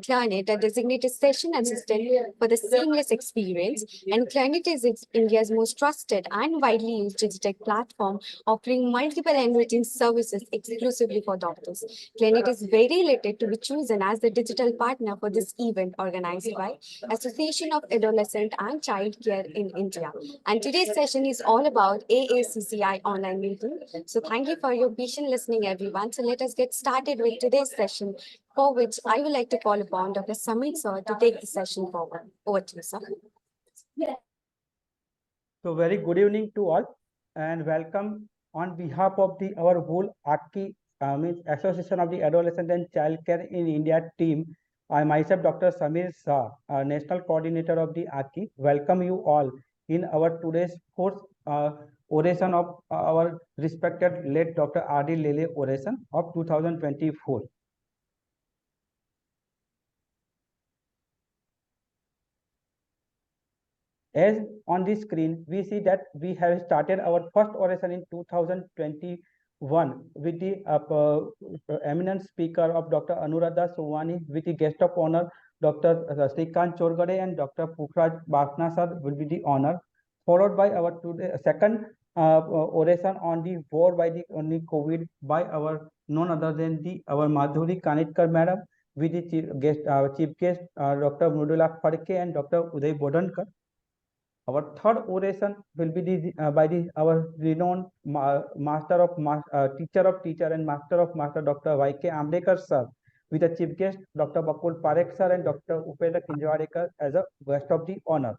Clarinet, a designated session assistant for the seamless experience, and Clarinet is India's most trusted and widely used digital platform, offering multiple enriching services exclusively for doctors. Clarinet is very elated to be chosen as the digital partner for this event organized by Association of Adolescent and Child Care in India. And today's session is all about AACCI online meeting. So thank you for your patient listening, everyone. So let us get started with today's session, for which I would like to call upon Dr. Samir sir to take the session forward. Over to you, sir. So very good evening to all and welcome on behalf of our whole Aacci means Association of the Adolescent and Child Care in India team. I myself Dr. Samir Shah, National Coordinator of the Aacci. Welcome you all in our today's fourth oration of our respected late Dr. R.D. Lele Oration of 2024. As on the screen, we see that we have started our first oration in 2021 with the eminent speaker of Dr. Anuradha Sowani, with the guest of honor Dr. Srikant Chorgade and Dr. Pukhraj Bakna sir will be the honor, followed by our second oration on the war by the only COVID by our none other than our Madhuri Kanitkar madam, with the chief guest Dr. Mridula Phadke and Dr. Uday Bodankar. Our third oration will be by our renowned teacher of teacher and master of master Dr. Y.K. Ambekar sir, with the chief guest Dr. Bakul Parekh sir and Dr. Upendra Kinjwarekar as a guest of the honor.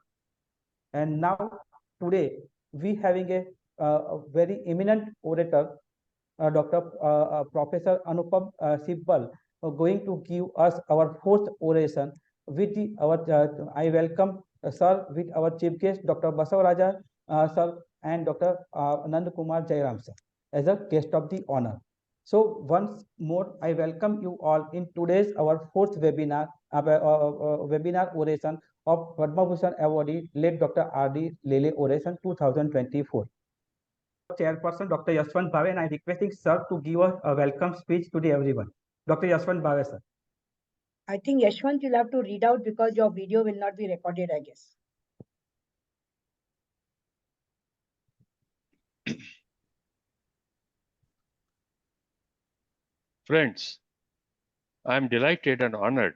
And now today we having a very eminent orator, Dr. Professor ANUPAM SIBAL, going to give us our fourth oration with I welcome sir with our chief guest Dr. Basavaraja sir and Dr. Anand Kumar Jairam sir as a guest of the honor. So once more I welcome you all in today's our fourth webinar webinar oration of Padma Bhushan Awardee late Dr. R.D. Lele Oration 2024. Chairperson Dr. Yashwant Bhave, and I requesting sir to give a welcome speech to the everyone. Dr. Yashwant Bhave sir. I think Yashwant you'll have to read out because your video will not be recorded, I guess. Friends, I am delighted and honored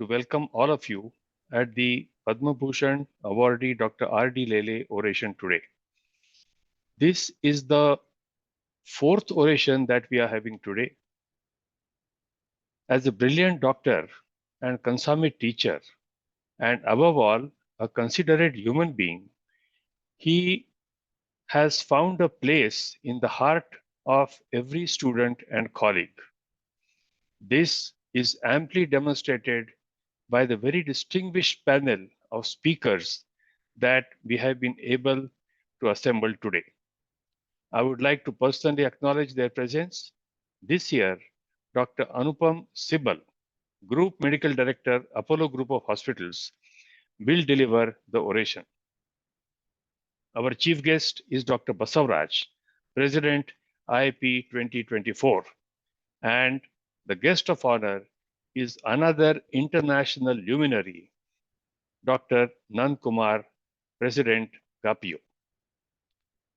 to welcome all of you at the Padma Bhushan Awardee Dr. R.D. Lele Oration today. This is the fourth oration that we are having today. As a brilliant doctor and consummate teacher, and above all, a considerate human being, he has found a place in the heart of every student and colleague. This is amply demonstrated by the very distinguished panel of speakers that we have been able to assemble today. I would like to personally acknowledge their presence. This year, Dr. Anupam SIBAL, Group Medical Director, Apollo Group of Hospitals, will deliver the oration. Our chief guest is Dr. Basavaraj, President IIP 2024, and the guest of honor is another international luminary, Dr. Nand Kumar, President GAPIO.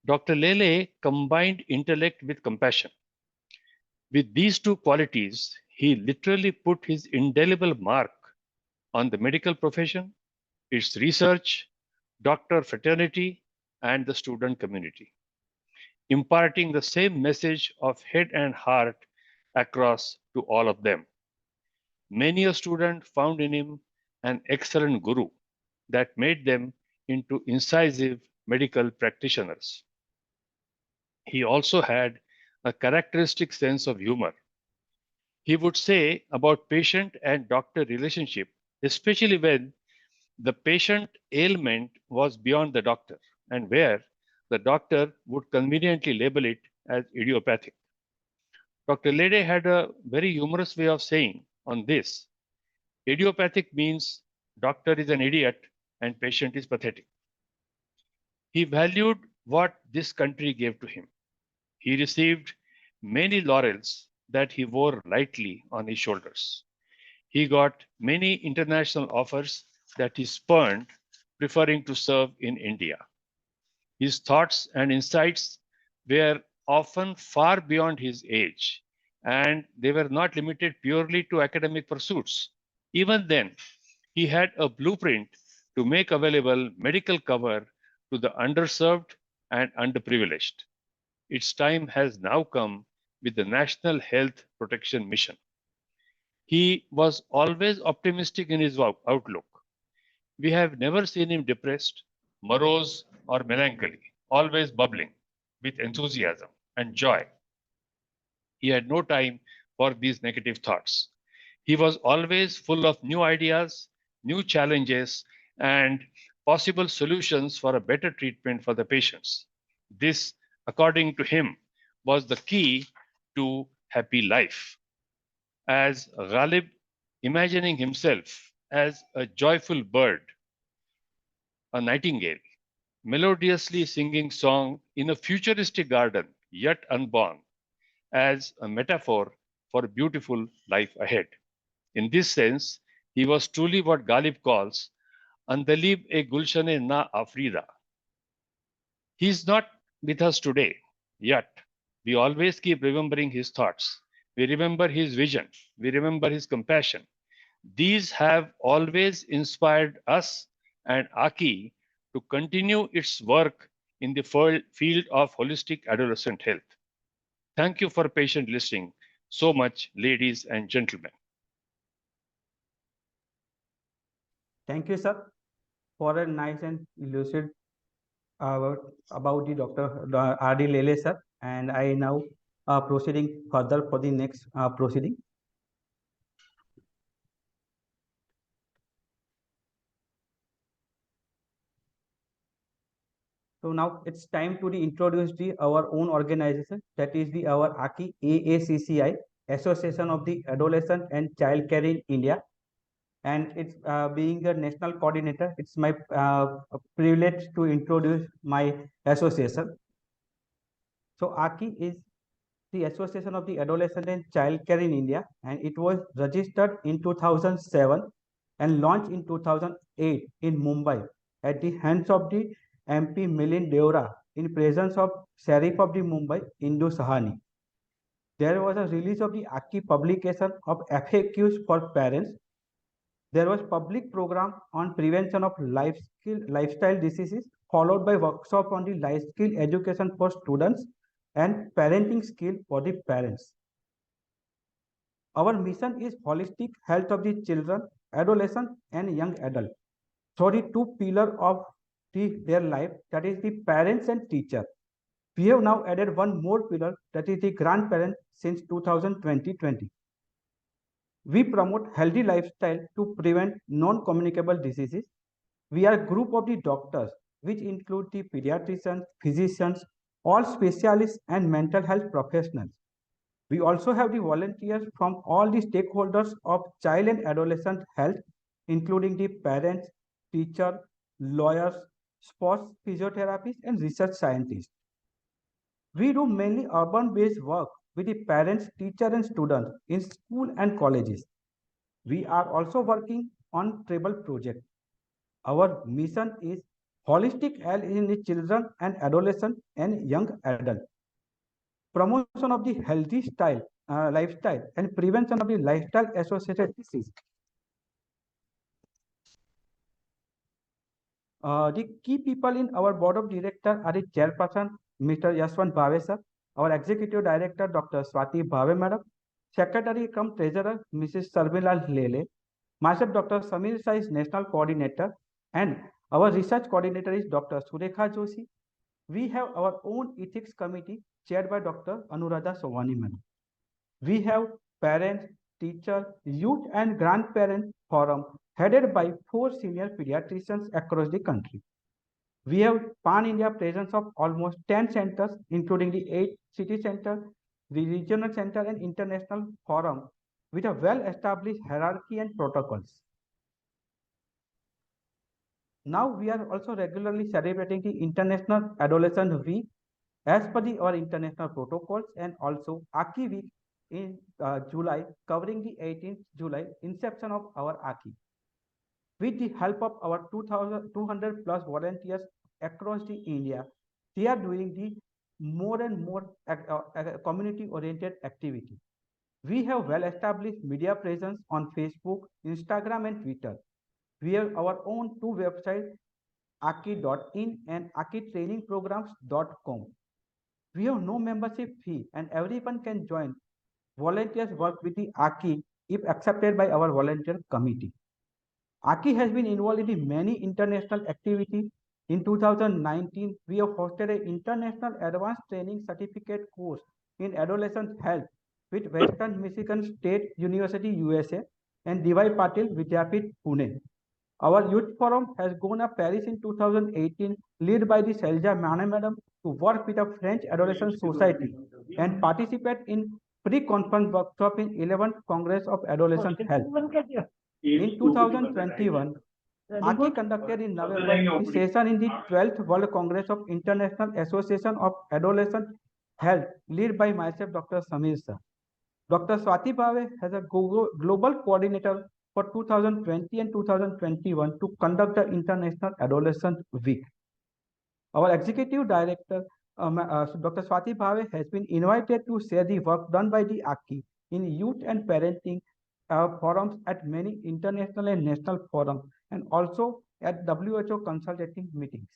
Dr. Lele combined intellect with compassion. With these two qualities, he literally put his indelible mark on the medical profession, its research, doctor fraternity, and the student community, imparting the same message of head and heart across to all of them. Many a student found in him an excellent guru that made them into incisive medical practitioners. He also had a characteristic sense of humor. He would say about patient and doctor relationship, especially when the patient ailment was beyond the doctor and where the doctor would conveniently label it as idiopathic. Dr. Lede had a very humorous way of saying on this, idiopathic means doctor is an idiot and patient is pathetic. He valued what this country gave to him. He received many laurels that he wore lightly on his shoulders. He got many international offers that he spurned, preferring to serve in India. His thoughts and insights were often far beyond his age, and they were not limited purely to academic pursuits. Even then, he had a blueprint to make available medical cover to the underserved and underprivileged. Its time has now come with the National Health Protection Mission. He was always optimistic in his outlook. We have never seen him depressed, morose, or melancholy, always bubbling with enthusiasm and joy. He had no time for these negative thoughts. He was always full of new ideas, new challenges, and possible solutions for a better treatment for the patients. This, according to him, was the key to happy life. As Ghalib, imagining himself as a joyful bird, a nightingale, melodiously singing song in a futuristic garden, yet unborn, as a metaphor for a beautiful life ahead. In this sense, he was truly what Ghalib calls Andalib e Gulshane na Afrida. He is not with us today, yet we always keep remembering his thoughts. We remember his vision. We remember his compassion. These have always inspired us and Aacci to continue its work in the field of holistic adolescent health. Thank you for patient listening so much, ladies and gentlemen. Thank you, sir, for a nice and lucid about the Dr. R.D. Lele, sir. And I now proceeding further for the next proceeding. So now it's time to introduce our own organization, that is our Aacci AACCI, Association of the Adolescent and Child Care in India. And it's being a national coordinator, it's my privilege to introduce my association. So Aacci is the Association of the Adolescent and Child Care in India, and it was registered in 2007 and launched in 2008 in Mumbai at the hands of the MP Milind Deora in presence of Sheriff of the Mumbai, Indu Sahani. There was a release of the Aacci publication of FAQs for parents. There was public program on prevention of lifestyle diseases, followed by workshop on the life skill education for students and parenting skill for the parents. Our mission is holistic health of the children, adolescent, and young adult through the two pillars of their life, that is the parents and teacher. We have now added one more pillar, that is the grandparent, since 2020. We promote healthy lifestyle to prevent non-communicable diseases. We are a group of the doctors, which include the pediatricians, physicians, all specialists and mental health professionals. We also have the volunteers from all the stakeholders of child and adolescent health, including the parents, teachers, lawyers, sports physiotherapists, and research scientists. We do mainly urban-based work with the parents, teachers, and students in school and colleges. We are also working on tribal project. Our mission is holistic health in the children and adolescent and young adult. Promotion of the healthy lifestyle and prevention of the lifestyle associated disease. The key people in our board of directors are the chairperson, Mr. Yashwant Bhave sir, our executive director, Dr. Swati Bhave madam, secretary cum treasurer, Mrs. Sarmila Lele, myself, Dr. Samir Shah is national coordinator, and our research coordinator is Dr. Surekha Joshi. We have our own ethics committee chaired by Dr. Anuradha Sovani madam. We have parents, teachers, youth and grandparent forum headed by 4 senior pediatricians across the country. We have pan-India presence of almost 10 centers, including the 8 city centers, the regional center and international forum with a well-established hierarchy and protocols. Now we are also regularly celebrating the International Adolescent Week as per our international protocols, and also Aacci Week in July, covering the 18th July inception of our Aacci. With the help of our 2,200 plus volunteers across the India, they are doing the more and more community-oriented activity. We have well-established media presence on Facebook, Instagram, and Twitter. We have our own two websites, Aacci.in and AacciTrainingPrograms.com. We have no membership fee and everyone can join. Volunteers work with the Aacci if accepted by our volunteer committee. Aacci has been involved in many international activities. In 2019, we have hosted an international advanced training certificate course in adolescent health with Western Michigan State University, USA, and D.Y. Patil Vidyapith, Pune. Our youth forum has gone to Paris in 2018, led by the Selja Mane Madam, to work with a French adolescent society and participate in pre-conference workshop in 11th Congress of Adolescent Health. In 2021, Aacci conducted in November the session in the 12th World Congress of International Association of Adolescent Health, led by myself, Dr. Samir Sir. Dr. Swati Bhave has a global coordinator for 2020 and 2021 to conduct the International Adolescent Week. Our executive director, Dr. Swati Bhave, has been invited to share the work done by the Aacci in youth and parenting forums at many international and national forums and also at WHO consultative meetings.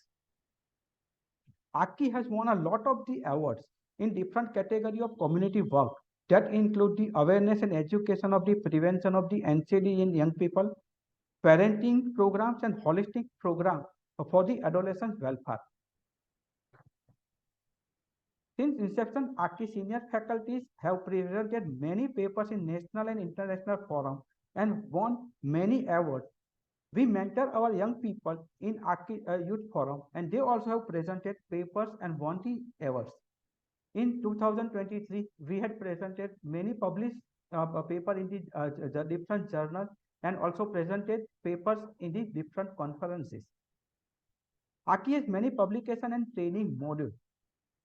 Aacci has won a lot of the awards in different categories of community work that include the awareness and education of the prevention of the NCD in young people, parenting programs and holistic programs for the adolescent welfare. Since inception, Aacci senior faculties have presented many papers in national and international forums and won many awards. We mentor our young people in Aacci Youth Forum and they also have presented papers and won the awards. In 2023, we had presented many published papers in the different journals and also presented papers in the different conferences. Aacci has many publication and training modules.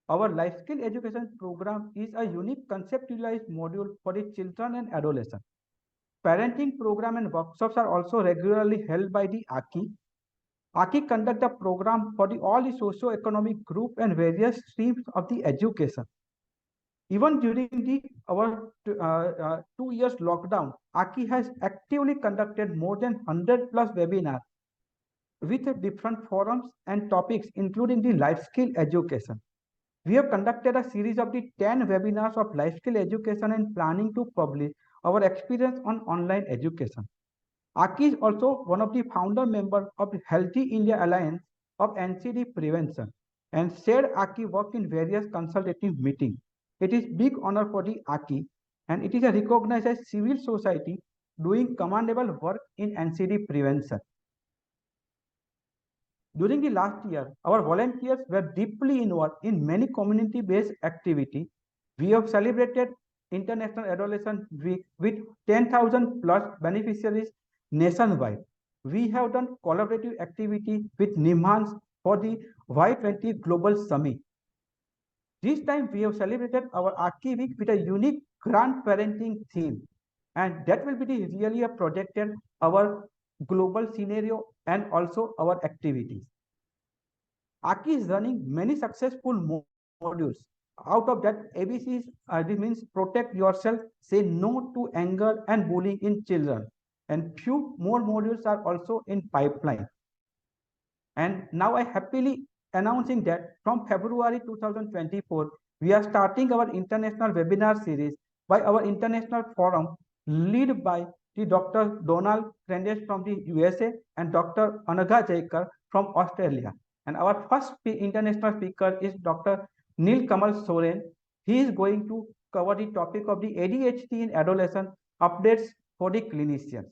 Our life skill education program is a unique conceptualized module for the children and adolescents. Parenting program and workshops are also regularly held by the Aacci. Aacci conduct a program for all the socio-economic group and various streams of the education. Even during our 2 years lockdown, Aacci has actively conducted more than 100 plus webinars with different forums and topics, including the life skill education. We have conducted a series of the 10 webinars of life skill education and planning to publish our experience on online education. Aacci is also one of the founder members of the Healthy India Alliance of NCD Prevention and shared Aacci work in various consultative meetings. It is big honor for the Aacci and it is a recognized as civil society doing commendable work in NCD prevention. During the last year, our volunteers were deeply involved in many community-based activities. We have celebrated International Adolescent Week with 10,000 plus beneficiaries nationwide. We have done collaborative activity with NIMHANS for the Y20 Global Summit. This time we have celebrated our Aacci Week with a unique grandparenting theme, and that will be really a projected our global scenario and also our activities. Aacci is running many successful modules. Out of that, ABCs this means protect yourself, say no to anger and bullying in children, and few more modules are also in pipeline. And now I happily announcing that from February 2024, we are starting our international webinar series by our international forum led by the Dr. Donald Krendes from the USA and Dr. Anagha Jaikar from Australia. And our first international speaker is Dr. Neil Kamal Soren. He is going to cover the topic of the ADHD in adolescent updates for the clinicians.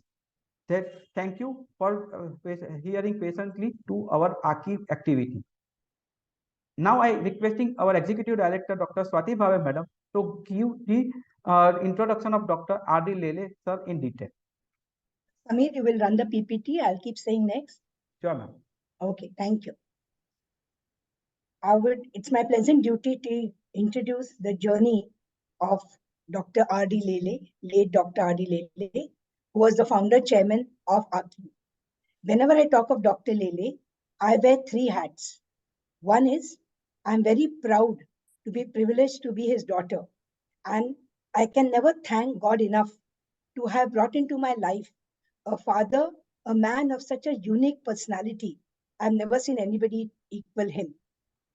Thank you for hearing patiently to our Aacci activity. Now I requesting our Executive Director, Dr. Swati Bhave Madam, to give the introduction of Dr. R.D. Lele Sir in detail. Samir, you will run the PPT. I'll keep saying next. Sure, ma'am. Okay, thank you. It's my pleasant duty to introduce the journey of Dr. R.D. Lele, late Dr. R.D. Lele, who was the founder chairman of Aacci. Whenever I talk of Dr. Lele, I wear three hats. One is I'm very proud to be privileged to be his daughter, and I can never thank God enough to have brought into my life a father, a man of such a unique personality. I've never seen anybody equal him.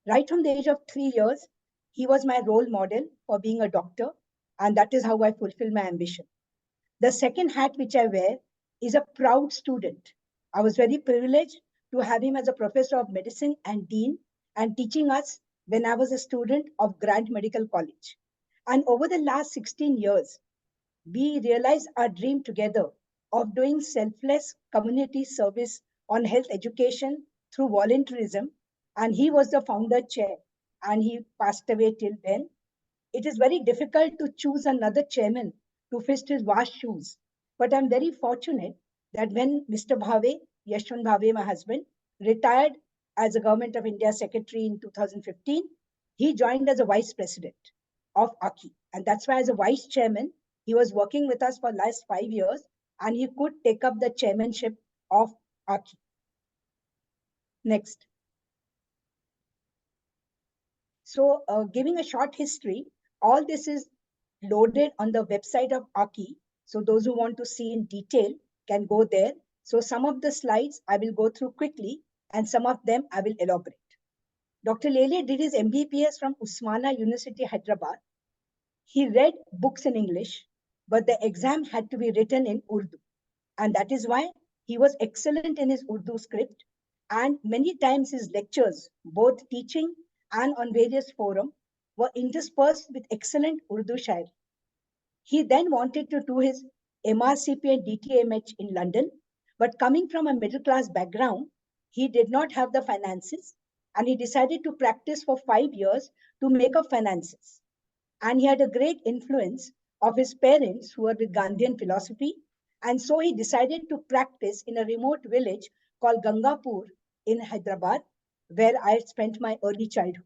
Right from the age of 3 years, he was my role model for being a doctor, and that is how I fulfill my ambition. The second hat which I wear is a proud student. I was very privileged to have him as a professor of medicine and dean and teaching us when I was a student of Grant Medical College. And over the last 16 years, we realized our dream together of doing selfless community service on health education through volunteerism. And he was the founder chair, and he passed away till then. It is very difficult to choose another chairman to fill his vast shoes. But I'm very fortunate that when Mr. Bhave, Yashwant Bhave, my husband, retired as a Government of India secretary in 2015, he joined as a vice president of Aacci. And that's why, as a vice chairman, he was working with us for the last 5 years, and he could take up the chairmanship of Aacci. Next. So, giving a short history, all this is loaded on the website of Aacci. So those who want to see in detail can go there. So some of the slides I will go through quickly, and some of them I will elaborate. Dr. Lele did his MBBS from Usmana University, Hyderabad. He read books in English, but the exam had to be written in Urdu. And that is why he was excellent in his Urdu script. And many times his lectures, both teaching and on various forums, were interspersed with excellent Urdu shairi. He then wanted to do his MRCP and DTMH in London, but coming from a middle class background, he did not have the finances, and he decided to practice for 5 years to make up finances. And he had a great influence of his parents who were with Gandhian philosophy, and so he decided to practice in a remote village called Gangapur in Hyderabad, where I spent my early childhood.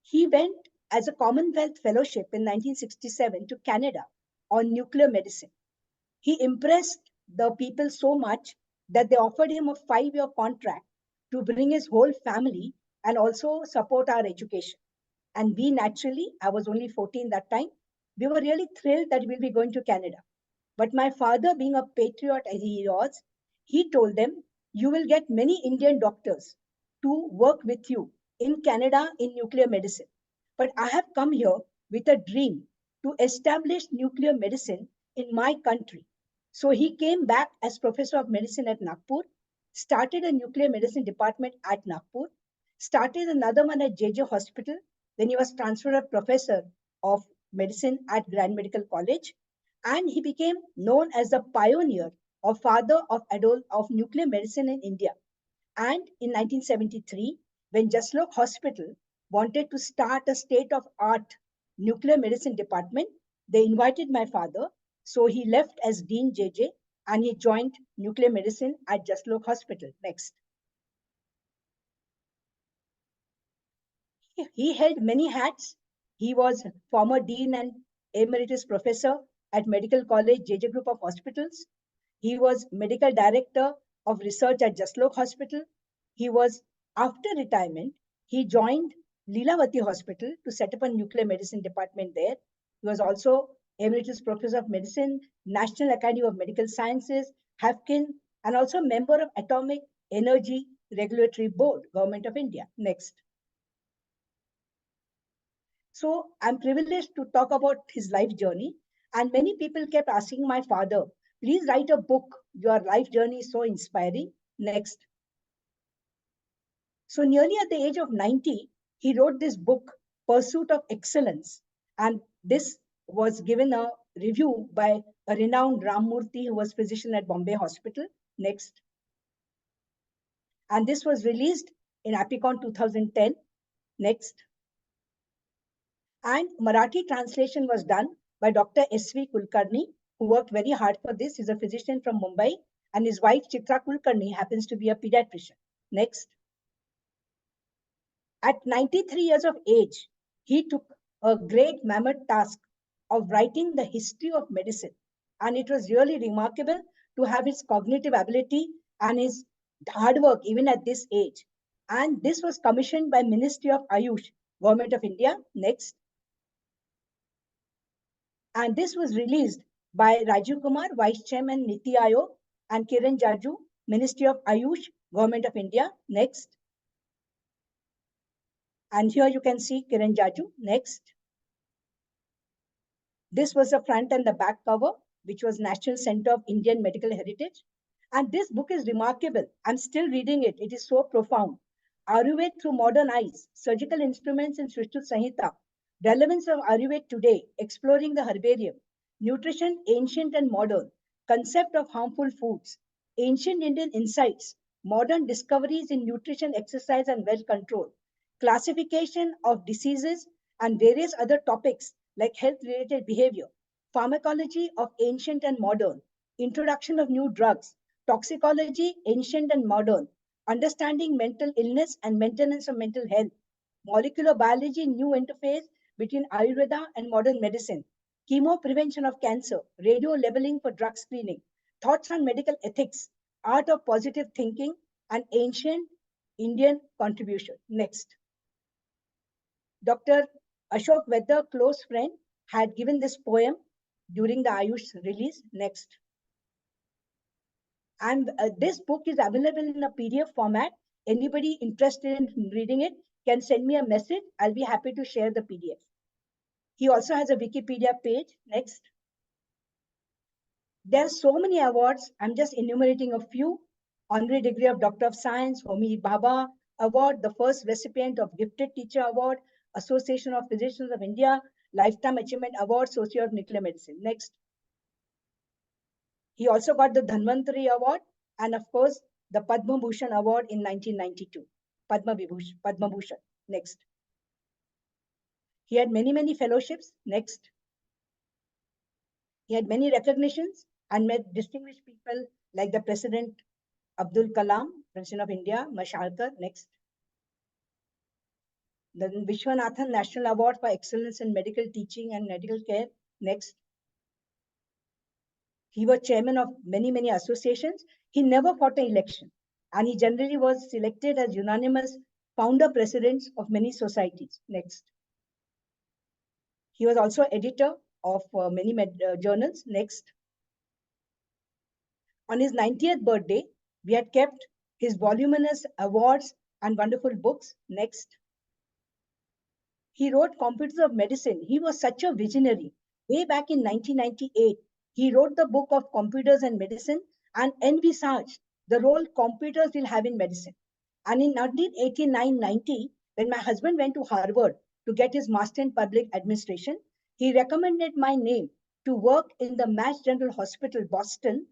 He went as a Commonwealth Fellowship in 1967 to Canada on nuclear medicine. He impressed the people so much that they offered him a 5-year contract to bring his whole family and also support our education. And we naturally, I was only 14 that time, we were really thrilled that we'll be going to Canada. But my father, being a patriot as he was, he told them, you will get many Indian doctors to work with you in Canada in nuclear medicine. But I have come here with a dream to establish nuclear medicine in my country. So he came back as professor of medicine at Nagpur, started a nuclear medicine department at Nagpur, started another one at JJ Hospital. Then he was transferred as professor of medicine at Grand Medical College, and he became known as the pioneer or father of nuclear medicine in India. And in 1973, when Jaslok Hospital wanted to start a state-of-art nuclear medicine department, they invited my father. So he left as Dean JJ and he joined nuclear medicine at Jaslok Hospital. Next. He held many hats. He was former Dean and Emeritus Professor at Medical College JJ Group of Hospitals. He was Medical Director of Research at Jaslok Hospital. He was, after retirement, he joined Lilavati Hospital to set up a nuclear medicine department there. He was also Emeritus Professor of Medicine, National Academy of Medical Sciences, Hafkin, and also member of Atomic Energy Regulatory Board, Government of India. Next. So I'm privileged to talk about his life journey. And many people kept asking my father, please write a book. Your life journey is so inspiring. Next. So nearly at the age of 90, he wrote this book, Pursuit of Excellence. And this was given a review by a renowned Ramurthy, who was physician at Bombay Hospital. Next. And this was released in Apicon 2010. Next. And Marathi translation was done by Dr. S.V. Kulkarni, who worked very hard for this. He's a physician from Mumbai, and his wife, Chitra Kulkarni, happens to be a pediatrician. Next. At 93 years of age, he took a great mammoth task of writing the history of medicine. And it was really remarkable to have his cognitive ability and his hard work even at this age. And this was commissioned by Ministry of Ayush, Government of India. Next. And this was released by Rajiv Kumar, Vice Chairman, Niti Aayog, and Kiran Jaju, Ministry of Ayush, Government of India. Next. And here you can see Kiran Jaju. Next. This was the front and the back cover, which was National Center of Indian Medical Heritage. And this book is remarkable. I'm still reading it. It is so profound. Ayurveda through modern eyes, surgical instruments in Shrishtu Samhita, relevance of Ayurveda today, exploring the herbarium, nutrition, ancient and modern, concept of harmful foods, ancient Indian insights, modern discoveries in nutrition, exercise, and well control, classification of diseases, and various other topics like health-related behavior, pharmacology of ancient and modern, introduction of new drugs, toxicology, ancient and modern, understanding mental illness and maintenance of mental health, molecular biology, new interface between Ayurveda and modern medicine, chemo prevention of cancer, radio leveling for drug screening, thoughts on medical ethics, art of positive thinking, and ancient Indian contribution. Next. Dr. Ashok Vedder, close friend, had given this poem during the Ayush release. Next. And this book is available in a PDF format. Anybody interested in reading it can send me a message. I'll be happy to share the PDF. He also has a Wikipedia page. Next. There are so many awards. I'm just enumerating a few. Honorary degree of Doctor of Science, Homi Bhabha Award, the first recipient of Gifted Teacher Award, Association of Physicians of India, Lifetime Achievement Award, Socio of Nuclear Medicine. Next. He also got the Dhanvantari Award and, of course, the Padma Bhushan Award in 1992. Padma Bhushan. Next. He had many, many fellowships. Next. He had many recognitions and met distinguished people like the President Abdul Kalam, President of India, Mashalkar. Next. The Vishwanathan National Award for Excellence in Medical Teaching and Medical Care. Next. He was chairman of many, many associations. He never fought an election. And he generally was selected as unanimous founder presidents of many societies. Next. He was also editor of many journals. Next. On his 90th birthday, we had kept his voluminous awards and wonderful books. Next. He wrote Computers of Medicine. He was such a visionary. Way back in 1998, he wrote the book of Computers and Medicine and envisaged the role computers will have in medicine. And in 1989-90, when my husband went to Harvard to get his Master in Public Administration, he recommended my name to work in the Mass General Hospital, Boston,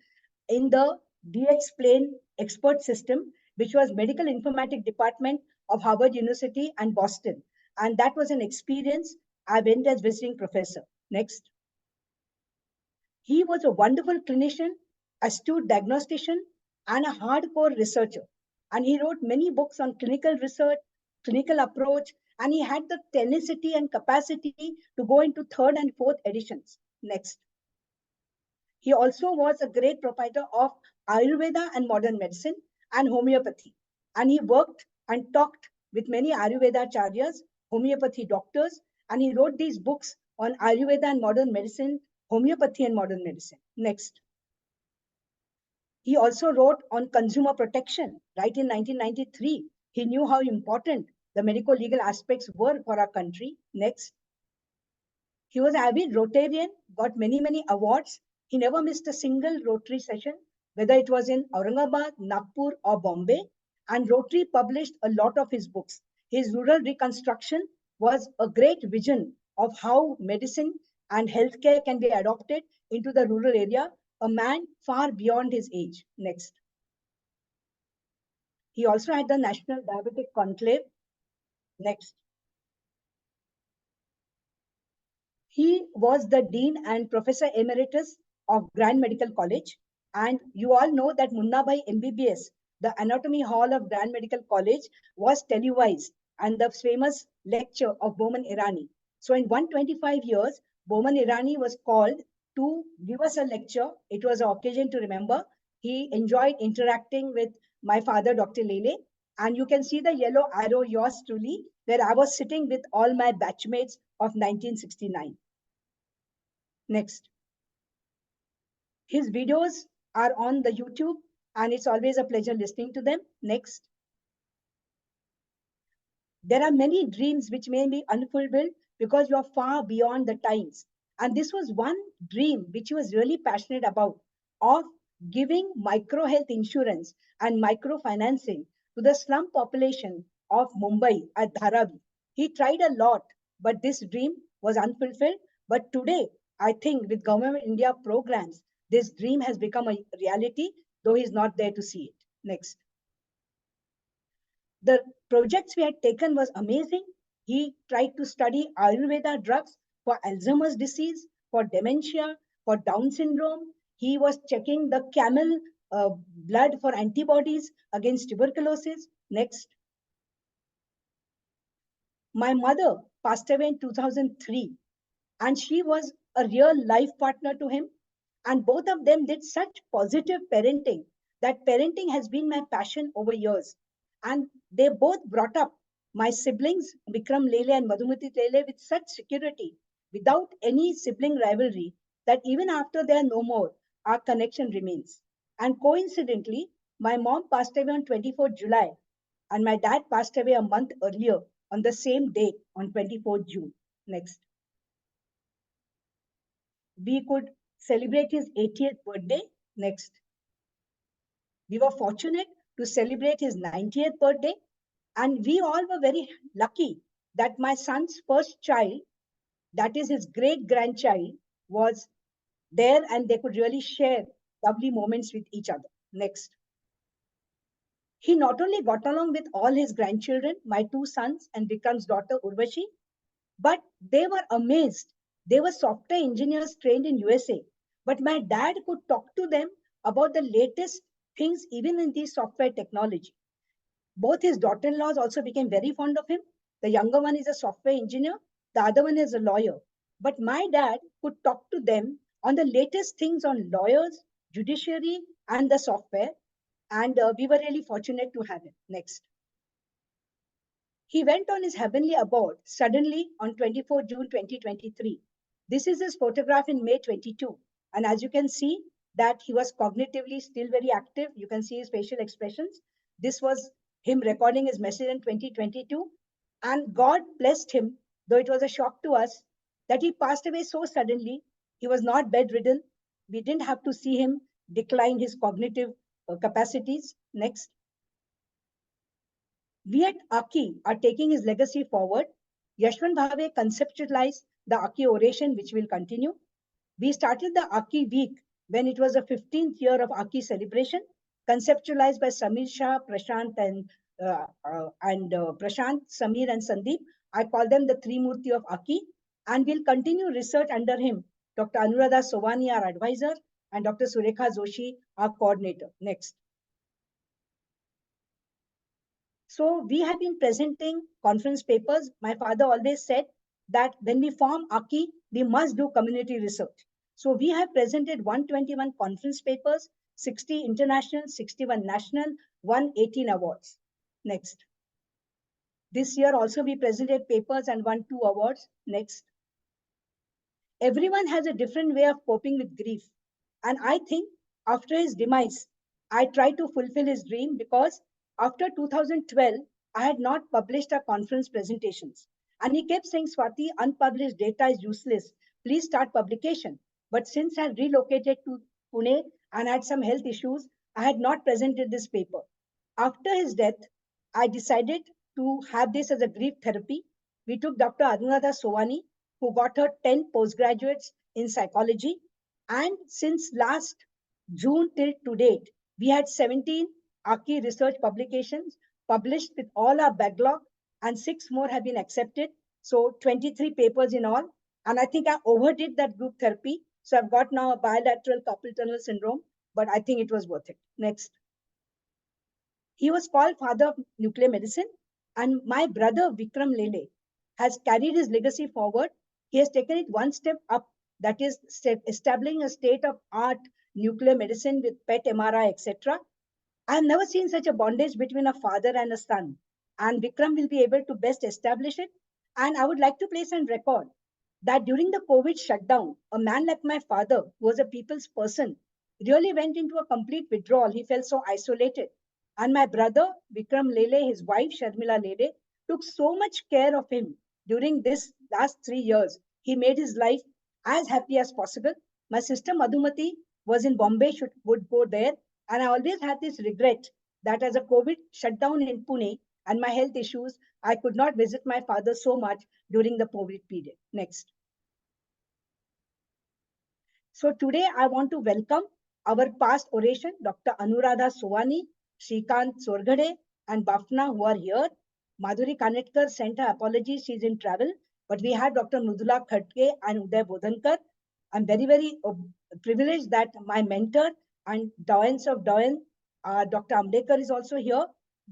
in the DX-Plane expert system, which was Medical Informatics Department of Harvard University and Boston. And that was an experience. I went as visiting professor. Next. He was a wonderful clinician, astute diagnostician, and a hardcore researcher. And he wrote many books on clinical research, clinical approach, and he had the tenacity and capacity to go into third and fourth editions. Next. He also was a great proprietor of Ayurveda and modern medicine and homeopathy. And he worked and talked with many Ayurveda acharyas, homeopathy doctors, and he wrote these books on Ayurveda and modern medicine, homeopathy and modern medicine. Next. He also wrote on consumer protection. Right in 1993, he knew how important the medical legal aspects were for our country. Next. He was an avid Rotarian, got many, many awards. He never missed a single Rotary session, whether it was in Aurangabad, Nagpur, or Bombay. And Rotary published a lot of his books. His rural reconstruction was a great vision of how medicine and healthcare can be adopted into the rural area, a man far beyond his age. Next. He also had the National Diabetic Conclave. Next. He was the Dean and Professor Emeritus of Grand Medical College. And you all know that Munnabai MBBS, the Anatomy Hall of Grand Medical College, was televised and the famous lecture of Boman Irani. So in 125 years, Boman Irani was called to give us a lecture. It was an occasion to remember. He enjoyed interacting with my father, Dr. Lele. And you can see the yellow arrow, yours truly, where I was sitting with all my batchmates of 1969. Next. His videos are on the YouTube, and it's always a pleasure listening to them. Next. There are many dreams which may be unfulfilled because you are far beyond the times. And this was one dream which he was really passionate about, of giving micro health insurance and microfinancing to the slum population of Mumbai at Dharavi. He tried a lot, but this dream was unfulfilled. But today, I think with Government of India programs, this dream has become a reality, though he's not there to see it. Next. The projects we had taken was amazing. He tried to study Ayurveda drugs for Alzheimer's disease, for dementia, for Down syndrome. He was checking the camel blood for antibodies against tuberculosis. Next. My mother passed away in 2003, and she was a real life partner to him. And both of them did such positive parenting that parenting has been my passion over years. And they both brought up my siblings, Vikram Lele and Madhumati Lele, with such security, without any sibling rivalry, that even after they are no more, our connection remains. And coincidentally, my mom passed away on 24th July, and my dad passed away a month earlier on the same day, on 24th June. Next. We could celebrate his 80th birthday. Next. We were fortunate to celebrate his 90th birthday, and we all were very lucky that my son's first child, that is his great grandchild, was there, and they could really share lovely moments with each other. Next. He not only got along with all his grandchildren, my two sons and Vikram's daughter Urvashi, but they were amazed. They were software engineers trained in USA, but my dad could talk to them about the latest things even in the software technology. Both his daughter-in-laws also became very fond of him. The younger one is a software engineer, the other one is a lawyer. But my dad could talk to them on the latest things on lawyers, judiciary, and the software. And we were really fortunate to have him. Next. He went on his heavenly abode suddenly on 24 June 2023. This is his photograph in May 22. And as you can see, that he was cognitively still very active. You can see his facial expressions. This was him recording his message in 2022. And God blessed him, though it was a shock to us, that he passed away so suddenly. He was not bedridden. We didn't have to see him decline his cognitive capacities. Next. We at Aacci are taking his legacy forward. Yashwant Bhave conceptualized the Aacci Oration, which will continue. We started the Aacci Week when it was the 15th year of Aacci celebration, conceptualized by Samir Shah, Prashant, and Prashant, Samir, and Sandeep. I call them the Trimurti of Aacci, and we'll continue research under him. Dr. Anuradha Sovani, our advisor, and Dr. Surekha Joshi, our coordinator. Next. So we have been presenting conference papers. My father always said that when we form Aacci, we must do community research. So we have presented 121 conference papers, 60 international, 61 national, 118 awards. Next. This year also we presented papers and won 2 awards. Next. Everyone has a different way of coping with grief. And I think after his demise, I tried to fulfill his dream, because after 2012, I had not published our conference presentations. And he kept saying, Swati, unpublished data is useless. Please start publication. But since I had relocated to Pune and had some health issues, I had not presented this paper. After his death, I decided to have this as a grief therapy. We took Dr. Anuradha Sovani, who got her 10 postgraduates in psychology. And since last June till to date, we had 17 Aacci research publications published with all our backlog, and 6 more have been accepted. So 23 papers in all. And I think I overdid that group therapy. So I've got now a bilateral carpal tunnel syndrome, but I think it was worth it. Next. He was called father of nuclear medicine, and my brother Vikram Lele has carried his legacy forward. He has taken it one step up, that is establishing a state-of-art nuclear medicine with PET, MRI, etc. I have never seen such a bondage between a father and a son, and Vikram will be able to best establish it. And I would like to place on record that during the COVID shutdown, a man like my father, who was a people's person, really went into a complete withdrawal. He felt so isolated. And my brother, Vikram Lele, his wife, Sharmila Lele, took so much care of him during this last 3 years. He made his life as happy as possible. My sister Madhumati was in Bombay, would go there. And I always had this regret that as a COVID shutdown in Pune and my health issues, I could not visit my father so much during the COVID period. Next. So today I want to welcome our past oration, Dr. Anuradha Sowani, Shrikant Sorgade, and Bafna, who are here. Madhuri Kanetkar sent her apologies, she's in travel, but we had Dr. Mridula Khatke and Uday Bodhankar. I'm very, very privileged that my mentor and doyens of doyen, Dr. Ambedkar is also here.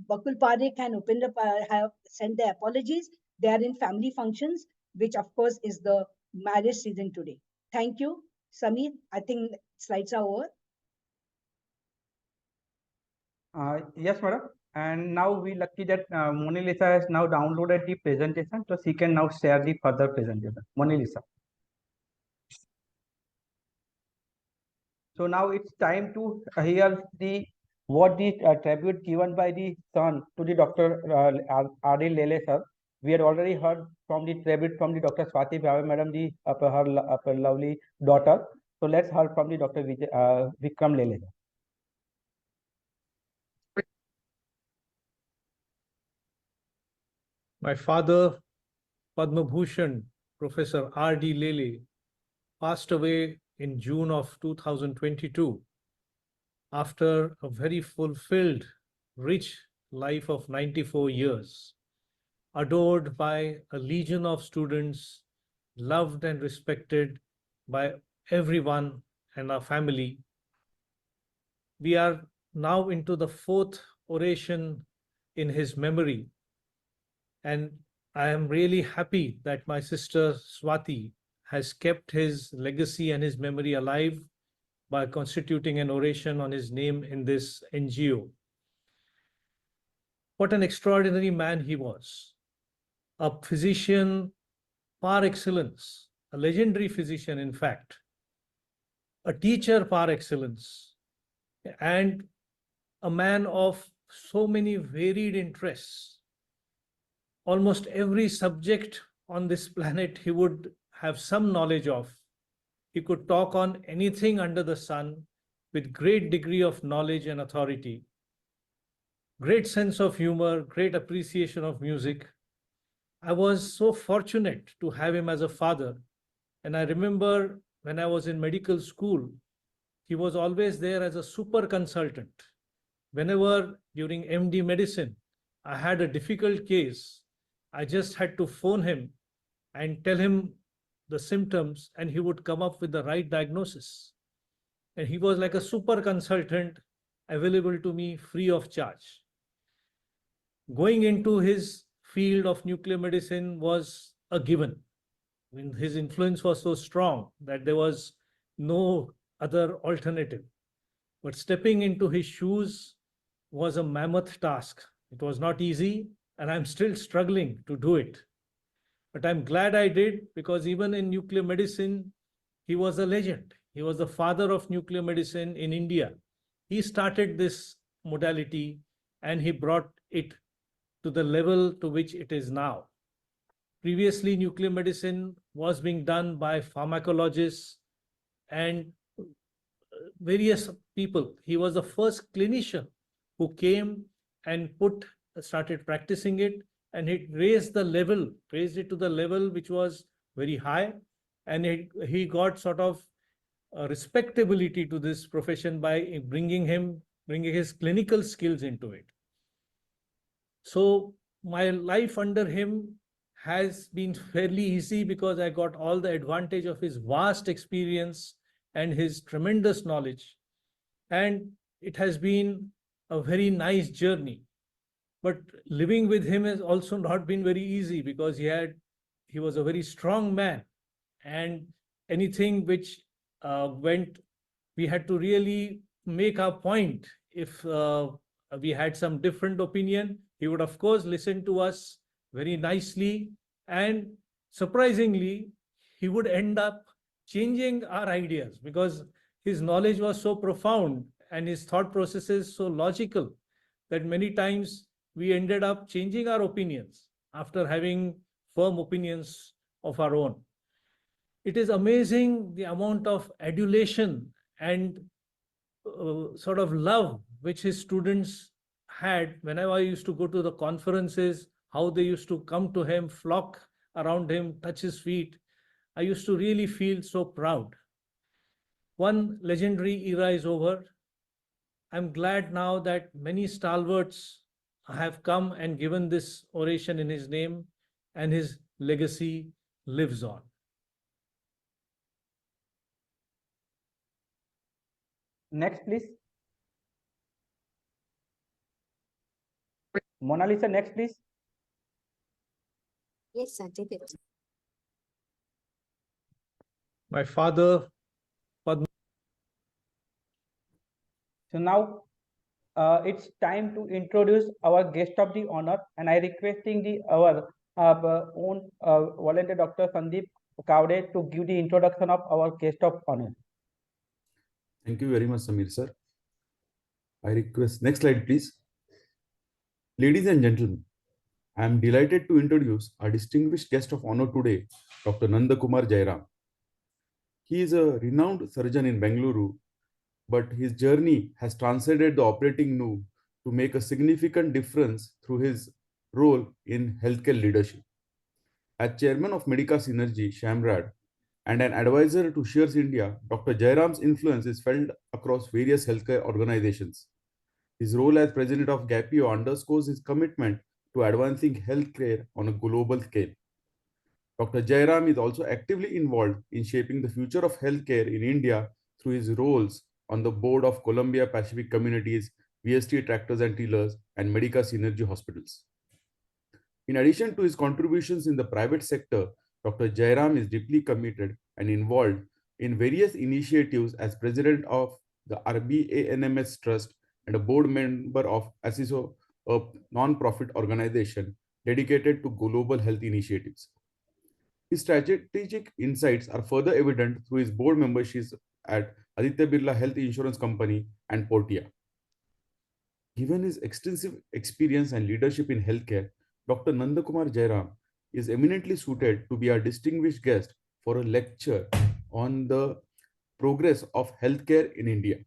Bakul Parekh and Upendra have sent their apologies. They are in family functions, which of course is the marriage season today. Thank you. Sameer, I think slides are over. Yes, madam. And now we lucky that Mona Lisa has now downloaded the presentation, so she can now share the further presentation. Mona Lisa. So now it's time to hear the tribute given by the son to the Dr. R.D. Lele sir. We had already heard from the tribute from the Dr. Swati Bhave madam, her lovely daughter. So let's hear from the Dr. Vikram Lele. My father, Padma Bhushan, Professor R.D. Lele, passed away in June of 2022 after a very fulfilled, rich life of 94 years, adored by a legion of students, loved and respected by everyone and our family. We are now into the fourth oration in his memory, and I am really happy that my sister Swati has kept his legacy and his memory alive by constituting an oration on his name in this NGO. What an extraordinary man he was. A physician par excellence, a legendary physician, in fact, a teacher par excellence, and a man of so many varied interests. Almost every subject on this planet he would have some knowledge of. He could talk on anything under the sun with great degree of knowledge and authority. Great sense of humor, great appreciation of music. I was so fortunate to have him as a father. And I remember when I was in medical school, he was always there as a super consultant. Whenever during MD medicine, I had a difficult case, I just had to phone him and tell him the symptoms, and he would come up with the right diagnosis. And he was like a super consultant available to me free of charge. Going into his field of nuclear medicine was a given. I mean, his influence was so strong that there was no other alternative. But stepping into his shoes was a mammoth task. It was not easy, and I'm still struggling to do it. But I'm glad I did, because even in nuclear medicine, he was a legend. He was the father of nuclear medicine in India. He started this modality and he brought it to the level to which it is now. Previously, nuclear medicine was being done by pharmacologists and various people. He was the first clinician who came and started practicing it, and it raised it to the level which was very high, and he got sort of a respectability to this profession by bringing his clinical skills into it. So my life under him has been fairly easy because I got all the advantage of his vast experience and his tremendous knowledge. And it has been a very nice journey. But living with him has also not been very easy, because he was a very strong man and anything which went, we had to really make our point. If we had some different opinion, he would, of course, listen to us very nicely. And surprisingly, he would end up changing our ideas because his knowledge was so profound and his thought processes so logical that many times we ended up changing our opinions after having firm opinions of our own. It is amazing the amount of adulation and sort of love which his students had whenever I used to go to the conferences, how they used to come to him, flock around him, touch his feet. I used to really feel so proud. One legendary era is over. I'm glad now that many stalwarts have come and given this oration in his name, and his legacy lives on. Next, please. Mona Lisa, next, please. Yes, sir, take it. My father, Padma. So now it's time to introduce our guest of the honor, and I requesting our own volunteer Dr. Sandeep Kavde to give the introduction of our guest of honor. Thank you very much, Samir sir. I request next slide, please. Ladies and gentlemen, I am delighted to introduce our distinguished guest of honor today, Dr. Nandakumar Jairam. He is a renowned surgeon in Bengaluru, but his journey has transcended the operating room to make a significant difference through his role in healthcare leadership. As chairman of Medica Synergy, Shamrad, and an advisor to Shares India, Dr. Jairam's influence is felt across various healthcare organizations. His role as president of GAPIO underscores his commitment to advancing healthcare on a global scale. Dr. Jairam is also actively involved in shaping the future of healthcare in India through his roles on the board of Columbia Pacific Communities, VST Tractors and Tillers, and Medica Synergy Hospitals. In addition to his contributions in the private sector, Dr. Jairam is deeply committed and involved in various initiatives as president of the RBANMS Trust and a board member of ACISO, a non-profit organization dedicated to global health initiatives. His strategic insights are further evident through his board memberships at Aditya Birla Health Insurance Company and Portia. Given his extensive experience and leadership in healthcare, Dr. Nandakumar Jairam is eminently suited to be our distinguished guest for a lecture on the progress of healthcare in India.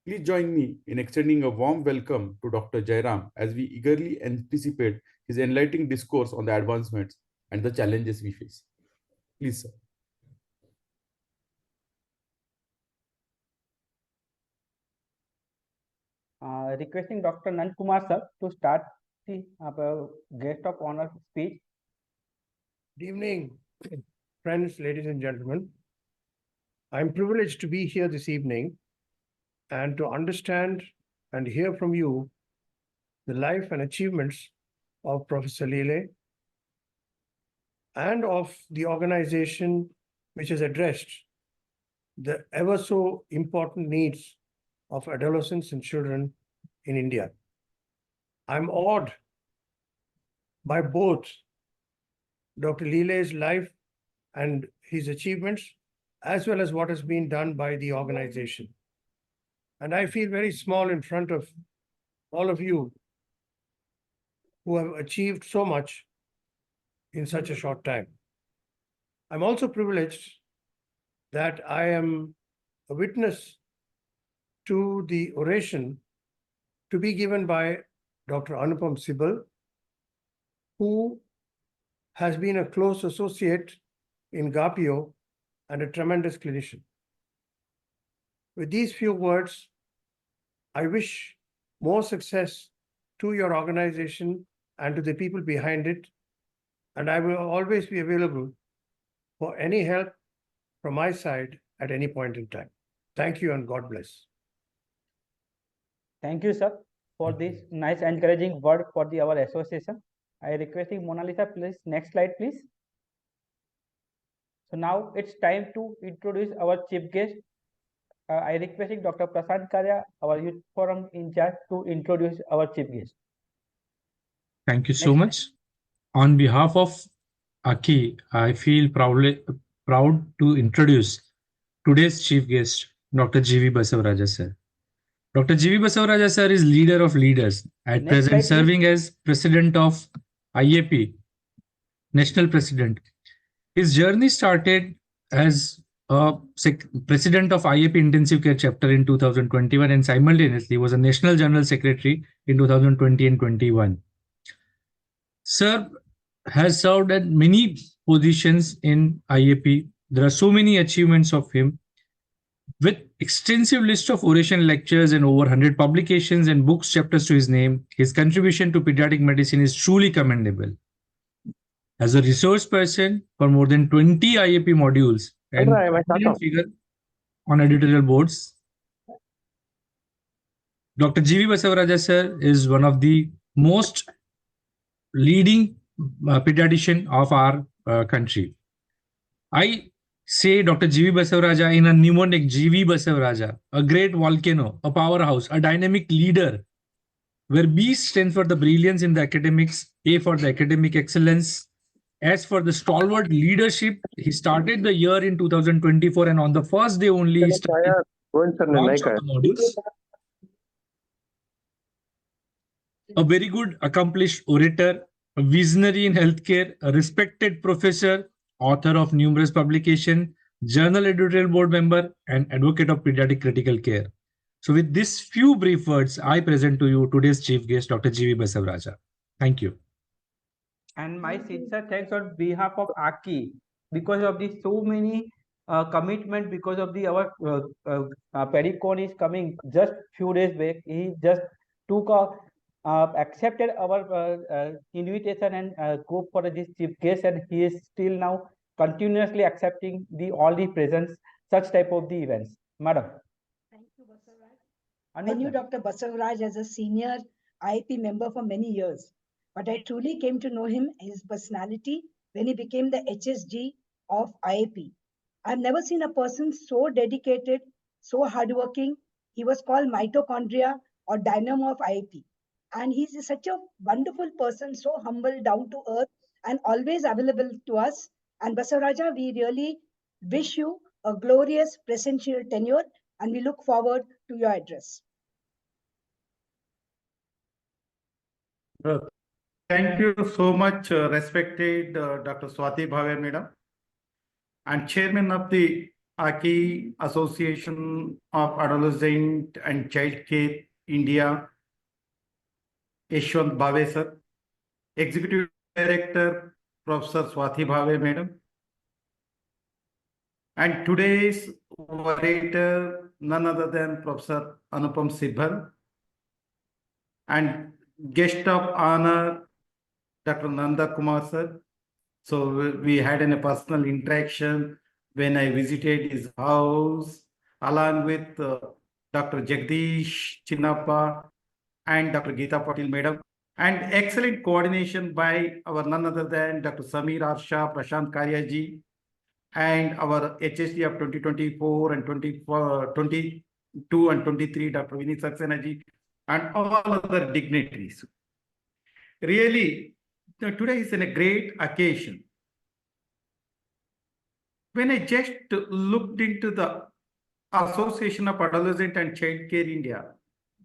Please join me in extending a warm welcome to Dr. Jairam as we eagerly anticipate his enlightening discourse on the advancements and the challenges we face. Please, sir. Requesting Dr. Nandakumar sir to start the guest of honor speech. Good evening, friends, ladies and gentlemen. I'm privileged to be here this evening and to understand and hear from you the life and achievements of Professor Lele and of the organization which has addressed the ever so important needs of adolescents and children in India. I'm awed by both Dr. Lele's life and his achievements, as well as what has been done by the organization. And I feel very small in front of all of you who have achieved so much in such a short time. I'm also privileged that I am a witness to the oration to be given by Dr. ANUPAM SIBAL, who has been a close associate in GAPIO and a tremendous clinician. With these few words, I wish more success to your organization and to the people behind it, and I will always be available for any help from my side at any point in time. Thank you and God bless. Thank you, sir, for this nice encouraging word for our association. I requesting Mona Lisa, please, next slide, please. So now it's time to introduce our chief guest. I requesting Dr. Prasad Karya, our youth forum in charge, to introduce our chief guest. Thank you so Next. much. On behalf of Aacci, I feel proud to introduce today's chief guest, Dr. G.V. Basavaraja sir. Dr. G.V. Basavaraja sir is leader of leaders, at Next present slide, please. serving as president of IAP, national president. His journey started as a president of IAP Intensive Care Chapter in 2021 and simultaneously was a national general secretary in 2020 and 21. Sir has served at many positions in IAP. There are so many achievements of him. With extensive list of oration lectures and over 100 publications and books chapters to his name, his contribution to pediatric medicine is truly commendable. As a resource person for more than 20 IAP modules and prominent figure on editorial boards, Dr. G.V. Basavaraja sir is one of the most leading pediatrician of our country. I say Dr. G.V. Basavaraja in a mnemonic: G.V. Basavaraja, a great volcano, a powerhouse, a dynamic leader, where B stands for the brilliance in the academics, A for the academic excellence. As for the stalwart leadership, he started the year in 2024 and on the first day only he started launch of the modules. A very good accomplished orator, a visionary in healthcare, a respected professor, author of numerous publications, journal editorial board member, and advocate of pediatric critical care. So with these few brief words, I present to you today's chief guest, Dr. G.V. Basavaraja. Thank you. And my sincere thanks on behalf of Aacci, because of the so many commitment, because of the our Pericon is coming just few days back. He just took accepted our invitation and go for this chief guest, and he is still now continuously accepting the all the presents such type of the events. Madam. Thank you, Basavaraj. I knew Dr. Basavaraj as a senior IAP member for many years, but I truly came to know him, his personality, when he became the HSG of IAP. I've never seen a person so dedicated, so hardworking. He was called mitochondria or dynamo of IAP. And he's such a wonderful person, so humble, down to earth, and always available to us. And Basavaraja, we really wish you a glorious presidential tenure, and we look forward to your address. Thank you so much, respected Dr. Swati Bhave, Madam, and Chairman of the Aacci Association of Adolescent and Child Care India, Yashwant Bhave, sir, Executive Director, Professor Swati Bhave, Madam, and today's orator, none other than Professor ANUPAM SIBAL, and guest of honor, Dr. Nanda Kumar sir. So we had a personal interaction when I visited his house, along with Dr. Jagdish Chinnappa and Dr. Geeta Patil Madam, and excellent coordination by our none other than Dr. Samir Arsha, Prashant Karyaji, and our HSD of 2024 and 22 and 23, Dr. Vinit Saxena ji, and all other dignitaries. Really, today is a great occasion. When I just looked into the Association of Adolescent and Child Care India,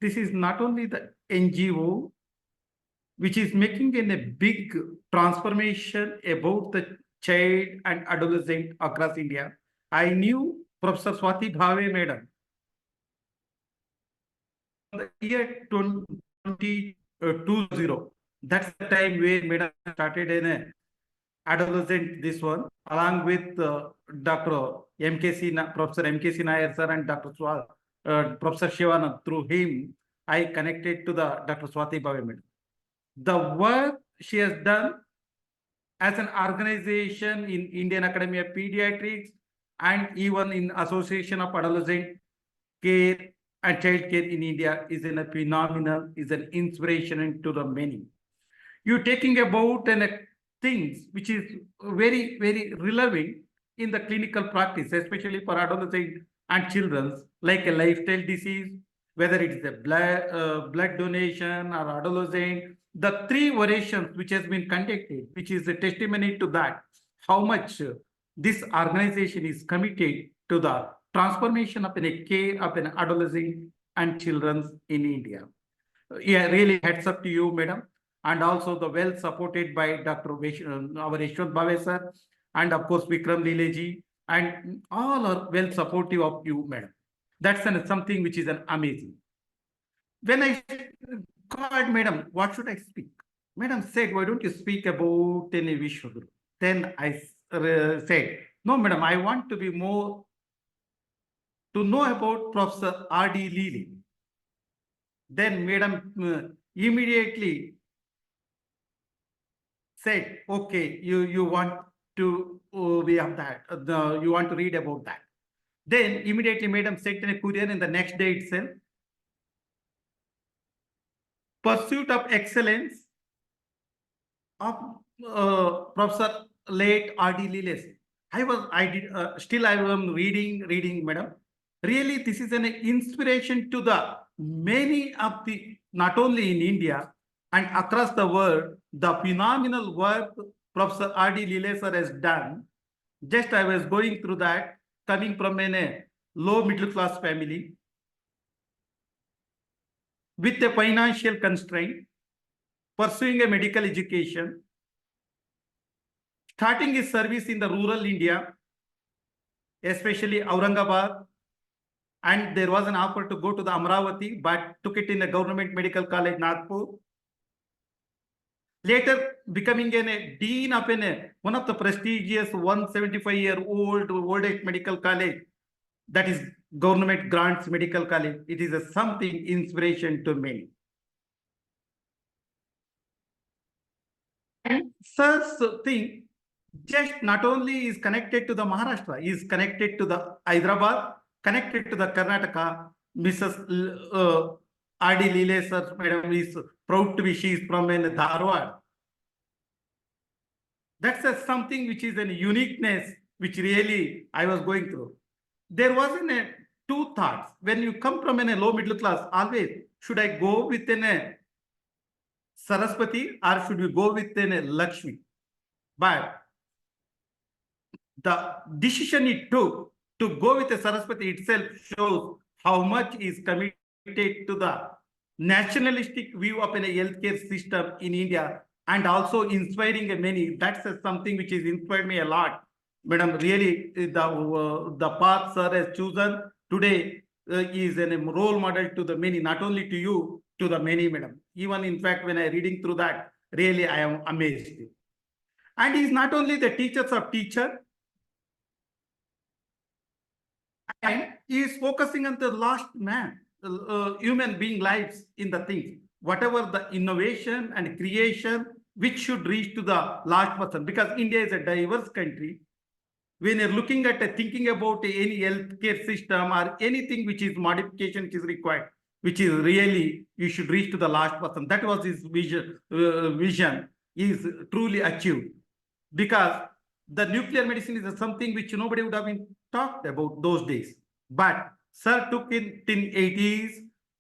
this is not only the NGO which is making a big transformation about the child and adolescent across India. I knew Professor Swati Bhave Madam. The year 2020, that's the time where Madam started an adolescent, this one, along with Dr. Professor M.K.C. Nair sir and Dr. Professor Shivanand. Through him, I connected to the Dr. Swati Bhave Madam. The work she has done as an organization in Indian Academy of Pediatrics and even in Association of Adolescent Care and Child Care in India is a phenomenal, is an inspiration to the many. You're taking about things which is very, very relevant in the clinical practice, especially for adolescents and children, like a lifestyle disease, whether it is a blood donation or adolescent, the 3 orations which has been conducted, which is a testimony to that, how much this organization is committed to the transformation of a care of an adolescent and children in India. Yeah, really heads up to you, madam. And also the well supported by Dr. Our Yashwant Bhave sir, and of course Vikram Lele ji, and all are well supportive of you, madam. That's something which is an amazing. When I called madam, what should I speak? Madam said, why don't you speak about any Vishwaguru? Then I said, no, madam, I want to be more to know about Professor R.D. Lele. Then madam immediately said, okay, you want to we have that, you want to read about that. Then immediately madam sent a courier in the next day itself. Pursuit of excellence of Professor late R.D. Lele. Still I am reading, madam. Really, this is an inspiration to the many of the, not only in India and across the world, the phenomenal work Professor R.D. Lele sir has done. Just I was going through that, coming from a low middle class family with a financial constraint, pursuing a medical education, starting his service in the rural India, especially Aurangabad, and there was an offer to go to the Amravati, but took it in the government medical college, Nagpur. Later becoming a dean of one of the prestigious 175-year-old old age medical college, that is government grants medical college. It is something inspiration to many. And such thing just not only is connected to the Maharashtra, is connected to the Hyderabad, connected to the Karnataka. Mrs. R.D. Lele sir, madam, is proud to be, she is from Dharwad. That's something which is a uniqueness, which really I was going through. There wasn't two thoughts. When you come from a low middle class, always, should I go with a Saraswati or should we go with a Lakshmi? But the decision it took to go with the Saraswati itself shows how much is committed to the nationalistic view of a healthcare system in India, and also inspiring many. That's something which has inspired me a lot. Madam, really, the path sir has chosen today is a role model to the many, not only to you, to the many, madam. Even in fact, when I reading through that, really I am amazed. And he is not only the teachers of teacher, and he is focusing on the last man, human being lives in the things, whatever the innovation and creation, which should reach to the last person, because India is a diverse country. When you're looking at thinking about any healthcare system or anything which is modification which is required, which is really, you should reach to the last person. That was his vision is truly achieved, because the nuclear medicine is something which nobody would have been talked about those days. But sir took it in 80s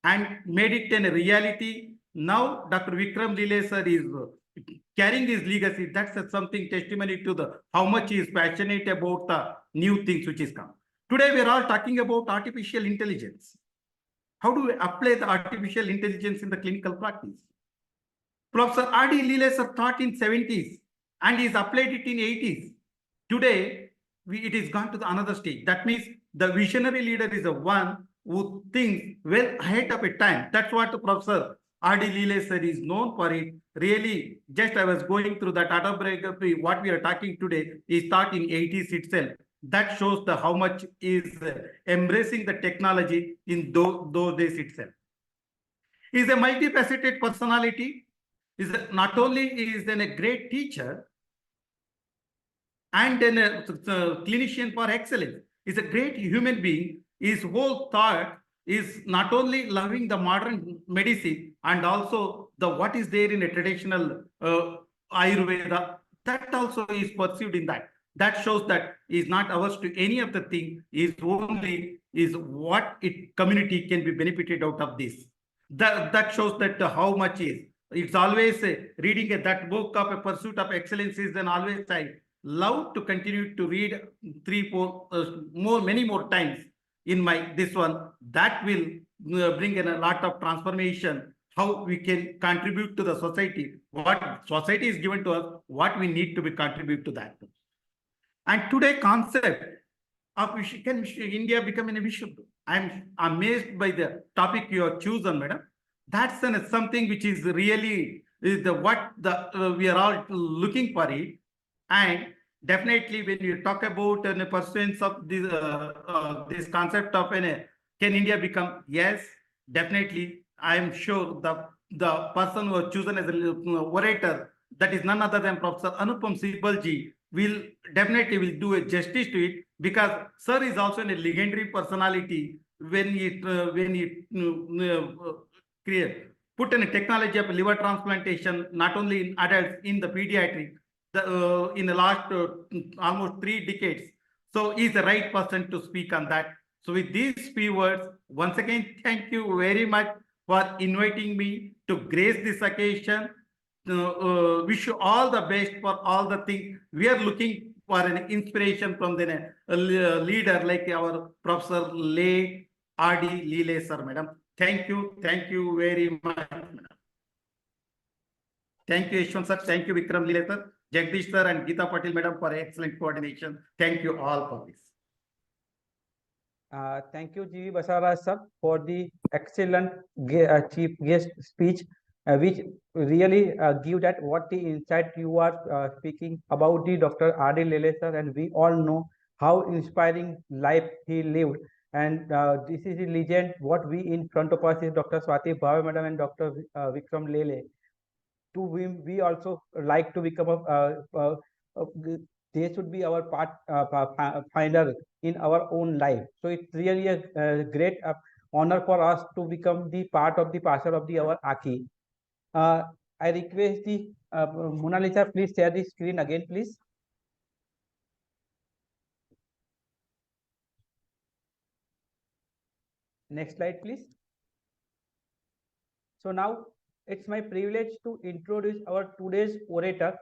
and made it a reality. Now Dr. Vikram Lele sir is carrying his legacy. That's something testimony to the how much he is passionate about the new things which is come. Today we are all talking about artificial intelligence. How do we apply the artificial intelligence in the clinical practice? Professor R.D. Lele sir taught in 70s and he's applied it in 80s. Today, it is gone to the another stage. That means the visionary leader is the one who thinks well ahead of a time. That's what Professor R.D. Lele sir is known for it. Really, just I was going through that autobiography, what we are talking today is taught in 80s itself. That shows the how much is embracing the technology in those days itself. He is a multifaceted personality. Is not only is then a great teacher and then a clinician for excellence. Is a great human being. His whole thought is not only loving the modern medicine and also the what is there in a traditional Ayurveda. That also is pursued in that. that shows that is not ours to any of the thing, is only is what it community can be benefited out of this. That shows that how much is. It's always reading that book of A Pursuit of Excellence is then always I love to continue to read 3, 4, many more times in my this one. That will bring in a lot of transformation, how we can contribute to the society, what society is given to us, what we need to be contribute to that. And today concept of can India become a Vishnu? I'm amazed by the topic you have chosen, madam. That's something which is really is the what the we are all looking for it. And definitely when you talk about the pursuance of this concept of can India become? Yes, definitely. I am sure the person who was chosen as a orator, that is none other than Professor Anupam Sibal ji, will definitely will do a justice to it, because sir is also a legendary personality when he create put in a technology of liver transplantation, not only in adults, in the pediatric, in the last almost 3 decades. So he's the right person to speak on that. So with these few words, once again, thank you very much for inviting me to grace this occasion. Wish you all the best for all the things. We are looking for an inspiration from the leader like our Professor Lele Oration Lele sir, madam. Thank you very much, madam. Thank you, Yashwant sir. Thank you, Vikram Lele sir, Jagdish sir, and Geeta Patil madam for excellent coordination. Thank you all for this. Thank you, G.V. Basara sir, for the excellent chief guest speech, which really give that what the insight you are speaking about the Dr. R.D. Lele sir, and we all know how inspiring life he lived. And this is a legend. What we in front of us is Dr. Swati Bhave madam and Dr. Vikram Lele. To whom we also like to become they should be our finder in our own life. So it's really a great honor for us to become the part of the parcel of the our Aacci. I request the Mona Lisa, please share the screen again, please. Next slide, please. So now it's my privilege to introduce our today's orator,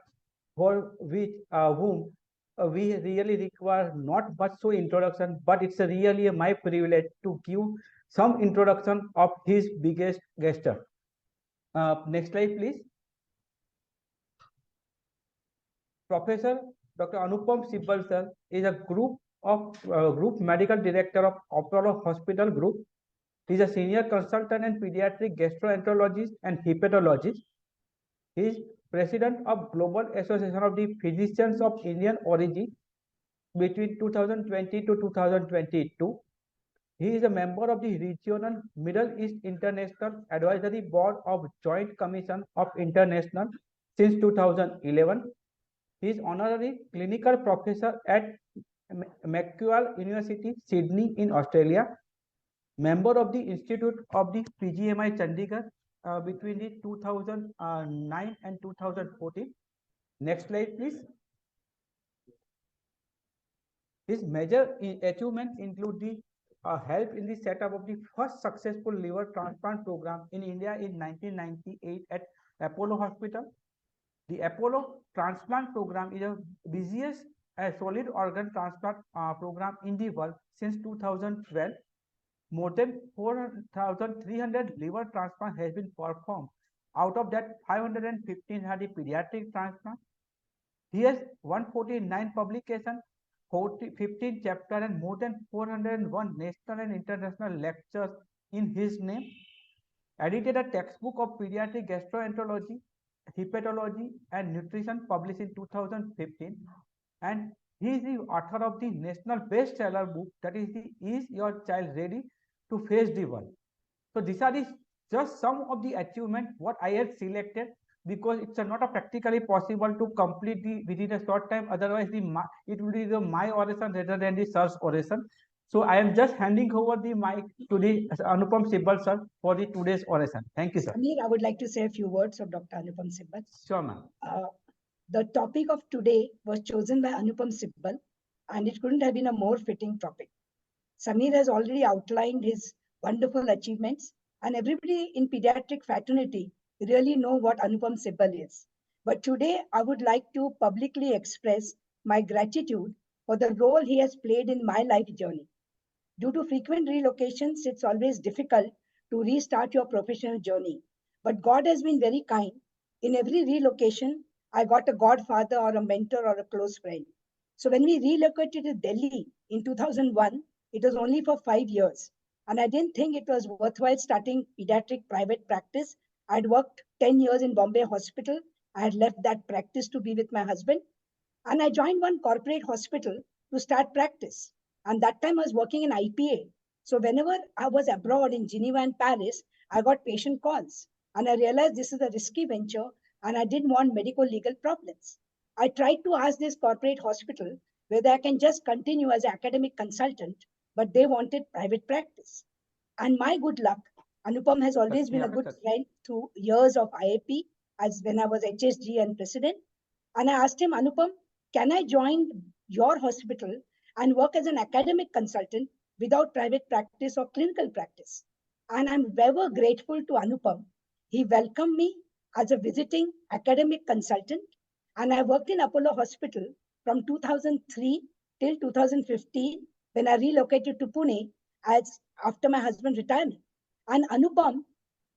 for which whom we really require not much so introduction, but it's really my privilege to give some introduction of his biggest guest. Next slide, please. Professor Dr. Anupam Sibal sir is a group medical director of Apollo Hospital Group. He is a senior consultant and pediatric gastroenterologist and hepatologist. He is president of Global Association of the Physicians of Indian Origin between 2020 to 2022. He is a member of the Regional Middle East International Advisory Board of Joint Commission of International since 2011. He is honorary clinical professor at Macquarie University, Sydney in Australia. Member of the Institute of the PGMI Chandigarh between the 2009 and 2014. Next slide, please. His major achievements include the help in the setup of the first successful liver transplant program in India in 1998 at Apollo Hospital. The Apollo transplant program is the busiest solid organ transplant program in the world since 2012. More than 4,300 liver transplants has been performed. Out of that, 515 had a pediatric transplant. He has 149 publications, 15 chapters, and more than 401 national and international lectures in his name. Edited a textbook of pediatric gastroenterology, hepatology, and nutrition published in 2015. And he is the author of the national bestseller book, that is the Is Your Child Ready to Face the World? So these are just some of the achievements what I had selected, because it's not a practically possible to complete within a short time. Otherwise, it will be my oration rather than the sir's oration. So I am just handing over the mic to the Anupam Sibal sir for the today's oration. Thank you, sir. Amir, I would like to say a few words of Dr. Anupam Sibal. Sure, ma'am. The topic of today was chosen by Anupam SIBAL, and it couldn't have been a more fitting topic. Samir has already outlined his wonderful achievements, and everybody in pediatric fraternity really know what Anupam SIBAL is. But today, I would like to publicly express my gratitude for the role he has played in my life journey. Due to frequent relocations, it's always difficult to restart your professional journey. But God has been very kind. In every relocation, I got a godfather or a mentor or a close friend. So when we relocated to Delhi in 2001, it was only for 5 years. And I didn't think it was worthwhile starting pediatric private practice. I'd worked 10 years in Bombay Hospital. I had left that practice to be with my husband. And I joined one corporate hospital to start practice. And that time I was working in IPA. So whenever I was abroad in Geneva and Paris, I got patient calls. And I realized this is a risky venture and I didn't want medical legal problems. I tried to ask this corporate hospital whether I can just continue as an academic consultant, but they wanted private practice. And my good luck, Anupam has always been a good friend through years of IAP, as when I was HSG and president. And I asked him, Anupam, can I join your hospital and work as an academic consultant without private practice or clinical practice? And I'm ever grateful to Anupam. He welcomed me as a visiting academic consultant, and I worked in Apollo Hospital from 2003 till 2015 when I relocated to Pune as after my husband's retirement. And Anupam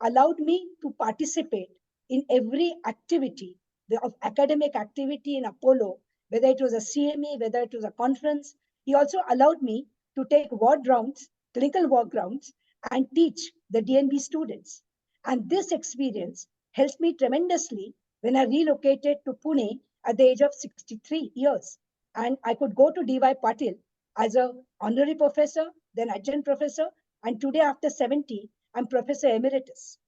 allowed me to participate in every activity of academic activity in Apollo, whether it was a CME, whether it was a conference. He also allowed me to take ward rounds, clinical ward rounds, and teach the DNB students. And this experience helped me tremendously when I relocated to Pune at the age of 63 years. And I could go to DY Patil as an honorary professor, then adjunct professor, and today after 70, I'm Professor Emeritus.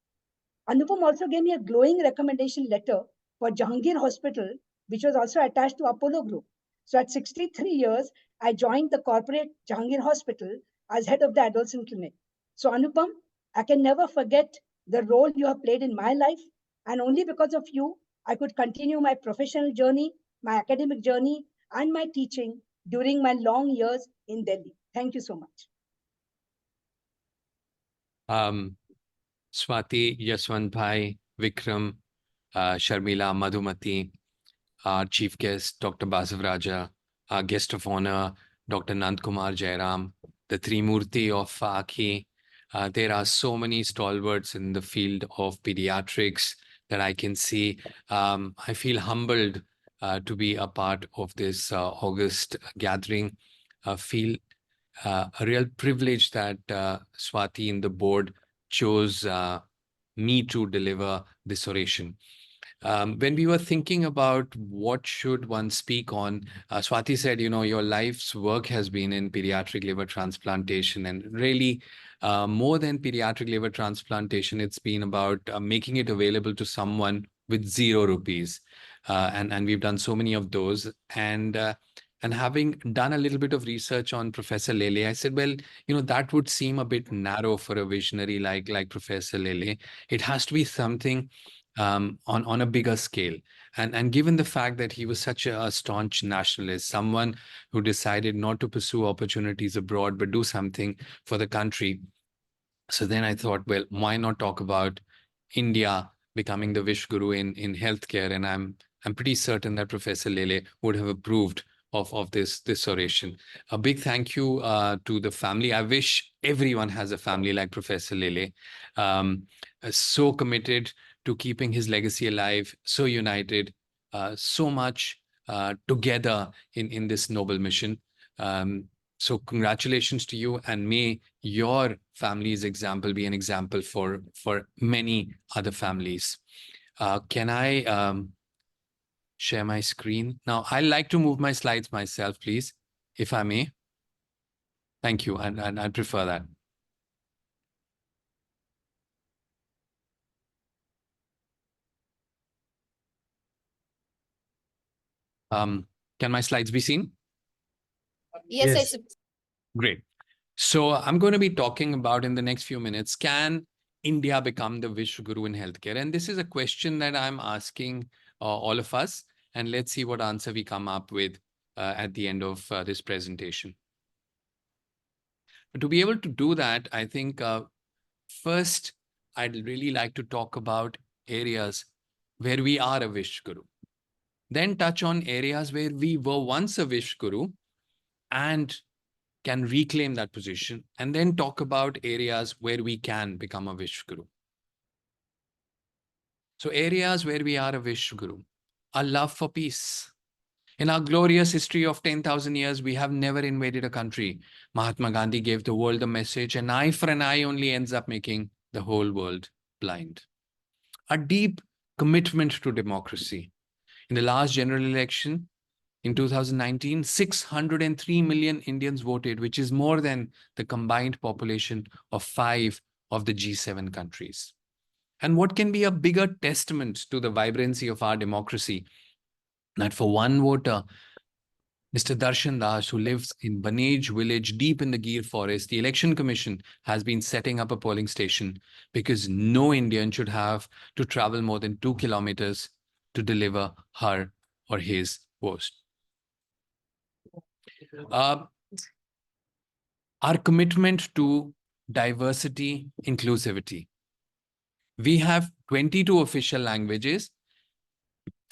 Anupam also gave me a glowing recommendation letter for Jahangir Hospital, which was also attached to Apollo Group. So at 63 years, I joined the corporate Jahangir Hospital as head of the adolescent clinic. So Anupam, I can never forget the role you have played in my life. And only because of you, I could continue my professional journey, my academic journey, and my teaching during my long years in Delhi. Thank you so much. Swati, Yaswant Bhai, Vikram, Sharmila, Madhumati, our chief guest, Dr. Basav Raja, our guest of honor, Dr. Nandkumar Jairam, the Trimurti of Aacci. There are so many stalwarts in the field of pediatrics that I can see. I feel humbled to be a part of this August gathering. Feel a real privilege that Swati in the board chose me to deliver this oration. When we were thinking about what should one speak on, Swati said, you know, your life's work has been in pediatric liver transplantation, and really more than pediatric liver transplantation, it's been about making it available to someone with 0 rupees. And we've done so many of those. And having done a little bit of research on Professor Lele, I said, well, you know, that would seem a bit narrow for a visionary like Professor Lele. It has to be something on a bigger scale. And given the fact that he was such a staunch nationalist, someone who decided not to pursue opportunities abroad, but do something for the country. So then I thought, well, why not talk about India becoming the Vish Guru in healthcare? And I'm pretty certain that Professor Lele would have approved of this oration. A big thank you to the family. I wish everyone has a family like Professor Lele, so committed to keeping his legacy alive, so united, so much together in this noble mission. So congratulations to you, and may your family's example be an example for many other families. Can I share my screen? Now, I like to move my slides myself, please, if I may. Thank you, and I prefer that. Can my slides be seen? Yes. Great. So I'm going to be talking about in the next few minutes, can India become the Vish Guru in healthcare? And this is a question that I'm asking all of us. and let's see what answer we come up with at the end of this presentation. But to be able to do that, I think first, I'd really like to talk about areas where we are a Wish Guru. Then touch on areas where we were once a Wish Guru and can reclaim that position. And then talk about areas where we can become a Wish Guru. So areas where we are a Wish Guru, our love for peace. In our glorious history of 10,000 years, we have never invaded a country. Mahatma Gandhi gave the world the message, an eye for an eye only ends up making the whole world blind. A deep commitment to democracy. In the last general election in 2019, 603 million Indians voted, which is more than the combined population of 5 of the G7 countries. And what can be a bigger testament to the vibrancy of our democracy that for one voter, Mr. Darshan Das, who lives in Banej village deep in the Gir forest, the Election Commission has been setting up a polling station because no Indian should have to travel more than 2 kilometers to deliver her or his vote. Our commitment to diversity, inclusivity. We have 22 official languages,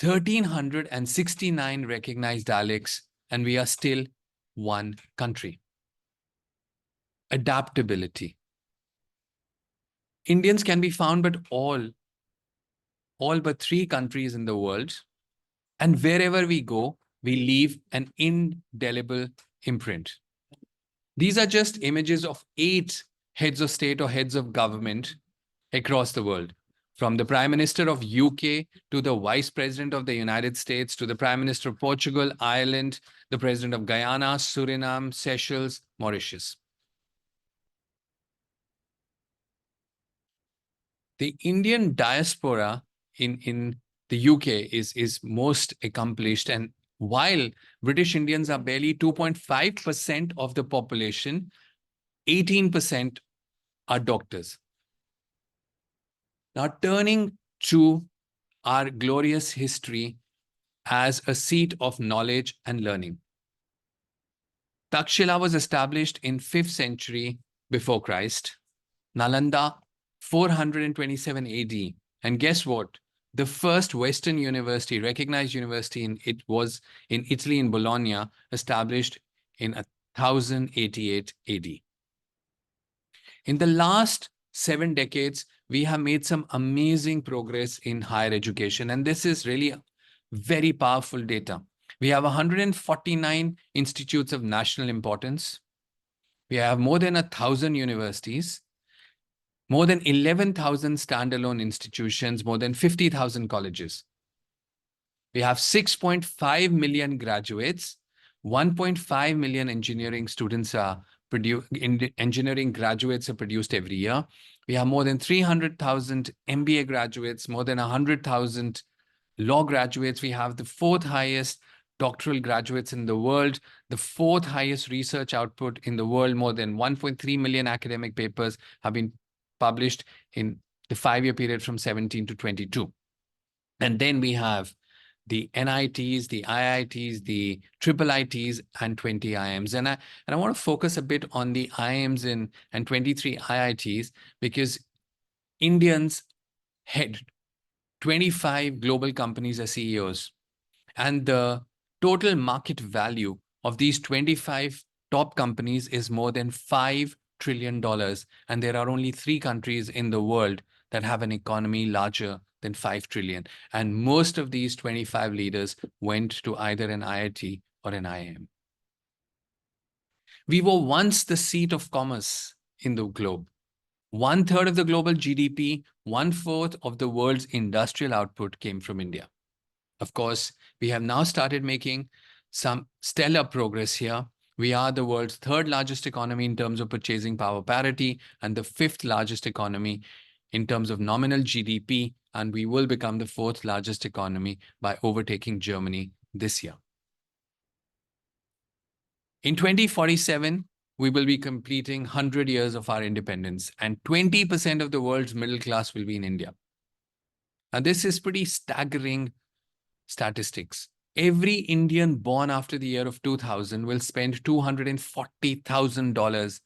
1,369 recognized dialects, and we are still one country. Adaptability. Indians can be found but all but 3 countries in the world, and wherever we go, we leave an indelible imprint. These are just images of 8 heads of state or heads of government across the world. From the Prime Minister of UK to the Vice President of the United States to the Prime Minister of Portugal, Ireland, the President of Guyana, Suriname, Seychelles, Mauritius. The Indian diaspora in the UK is most accomplished, and while British Indians are barely 2.5% of the population, 18% are doctors. Now, turning to our glorious history as a seat of knowledge and learning. Takshila was established in 5th century before Christ. Nalanda, 427 AD. And guess what? The first Western university, recognized university, it was in Italy, in Bologna, established in 1088 AD. In the last 7 decades, we have made some amazing progress in higher education. And this is really very powerful data. We have 149 institutes of national importance. We have more than 1,000 universities, more than 11,000 standalone institutions, more than 50,000 colleges. We have 6.5 million graduates, 1.5 million engineering students are engineering graduates are produced every year. We have more than 300,000 MBA graduates, more than 100,000 law graduates. We have the 4th highest doctoral graduates in the world, the 4th highest research output in the world. More than 1.3 million academic papers have been published in the 5-year period from 17 to 22. And then we have the NITs, the IITs, the IIITs, and 20 IIMs. And I want to focus a bit on the IIMs and 23 IITs because Indians head 25 global companies as CEOs. And the total market value of these 25 top companies is more than $5 trillion. And there are only 3 countries in the world that have an economy larger than 5 trillion. And most of these 25 leaders went to either an IIT or an IIM. We were once the seat of commerce in the globe. 1/3 of the global GDP, 1/4 of the world's industrial output came from India. Of course, we have now started making some stellar progress here. We are the world's 3rd largest economy in terms of purchasing power parity and the 5th largest economy in terms of nominal GDP, and we will become the 4th largest economy by overtaking Germany this year. In 2047, we will be completing 100 years of our independence, and 20% of the world's middle class will be in India. And this is pretty staggering statistics. Every Indian born after the year of 2000 will spend $240,000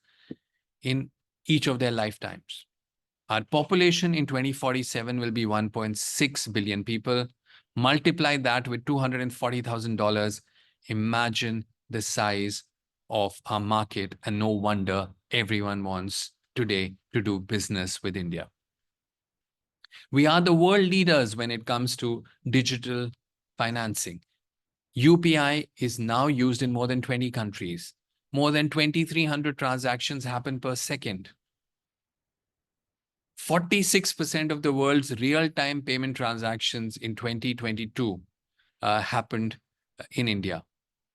in each of their lifetimes. Our population in 2047 will be 1.6 billion people. Multiply that with $240,000. Imagine the size of our market, and no wonder everyone wants today to do business with India. We are the world leaders when it comes to digital financing. UPI is now used in more than 20 countries. More than 2,300 transactions happen per second. 46% of the world's real-time payment transactions in 2022 happened in India.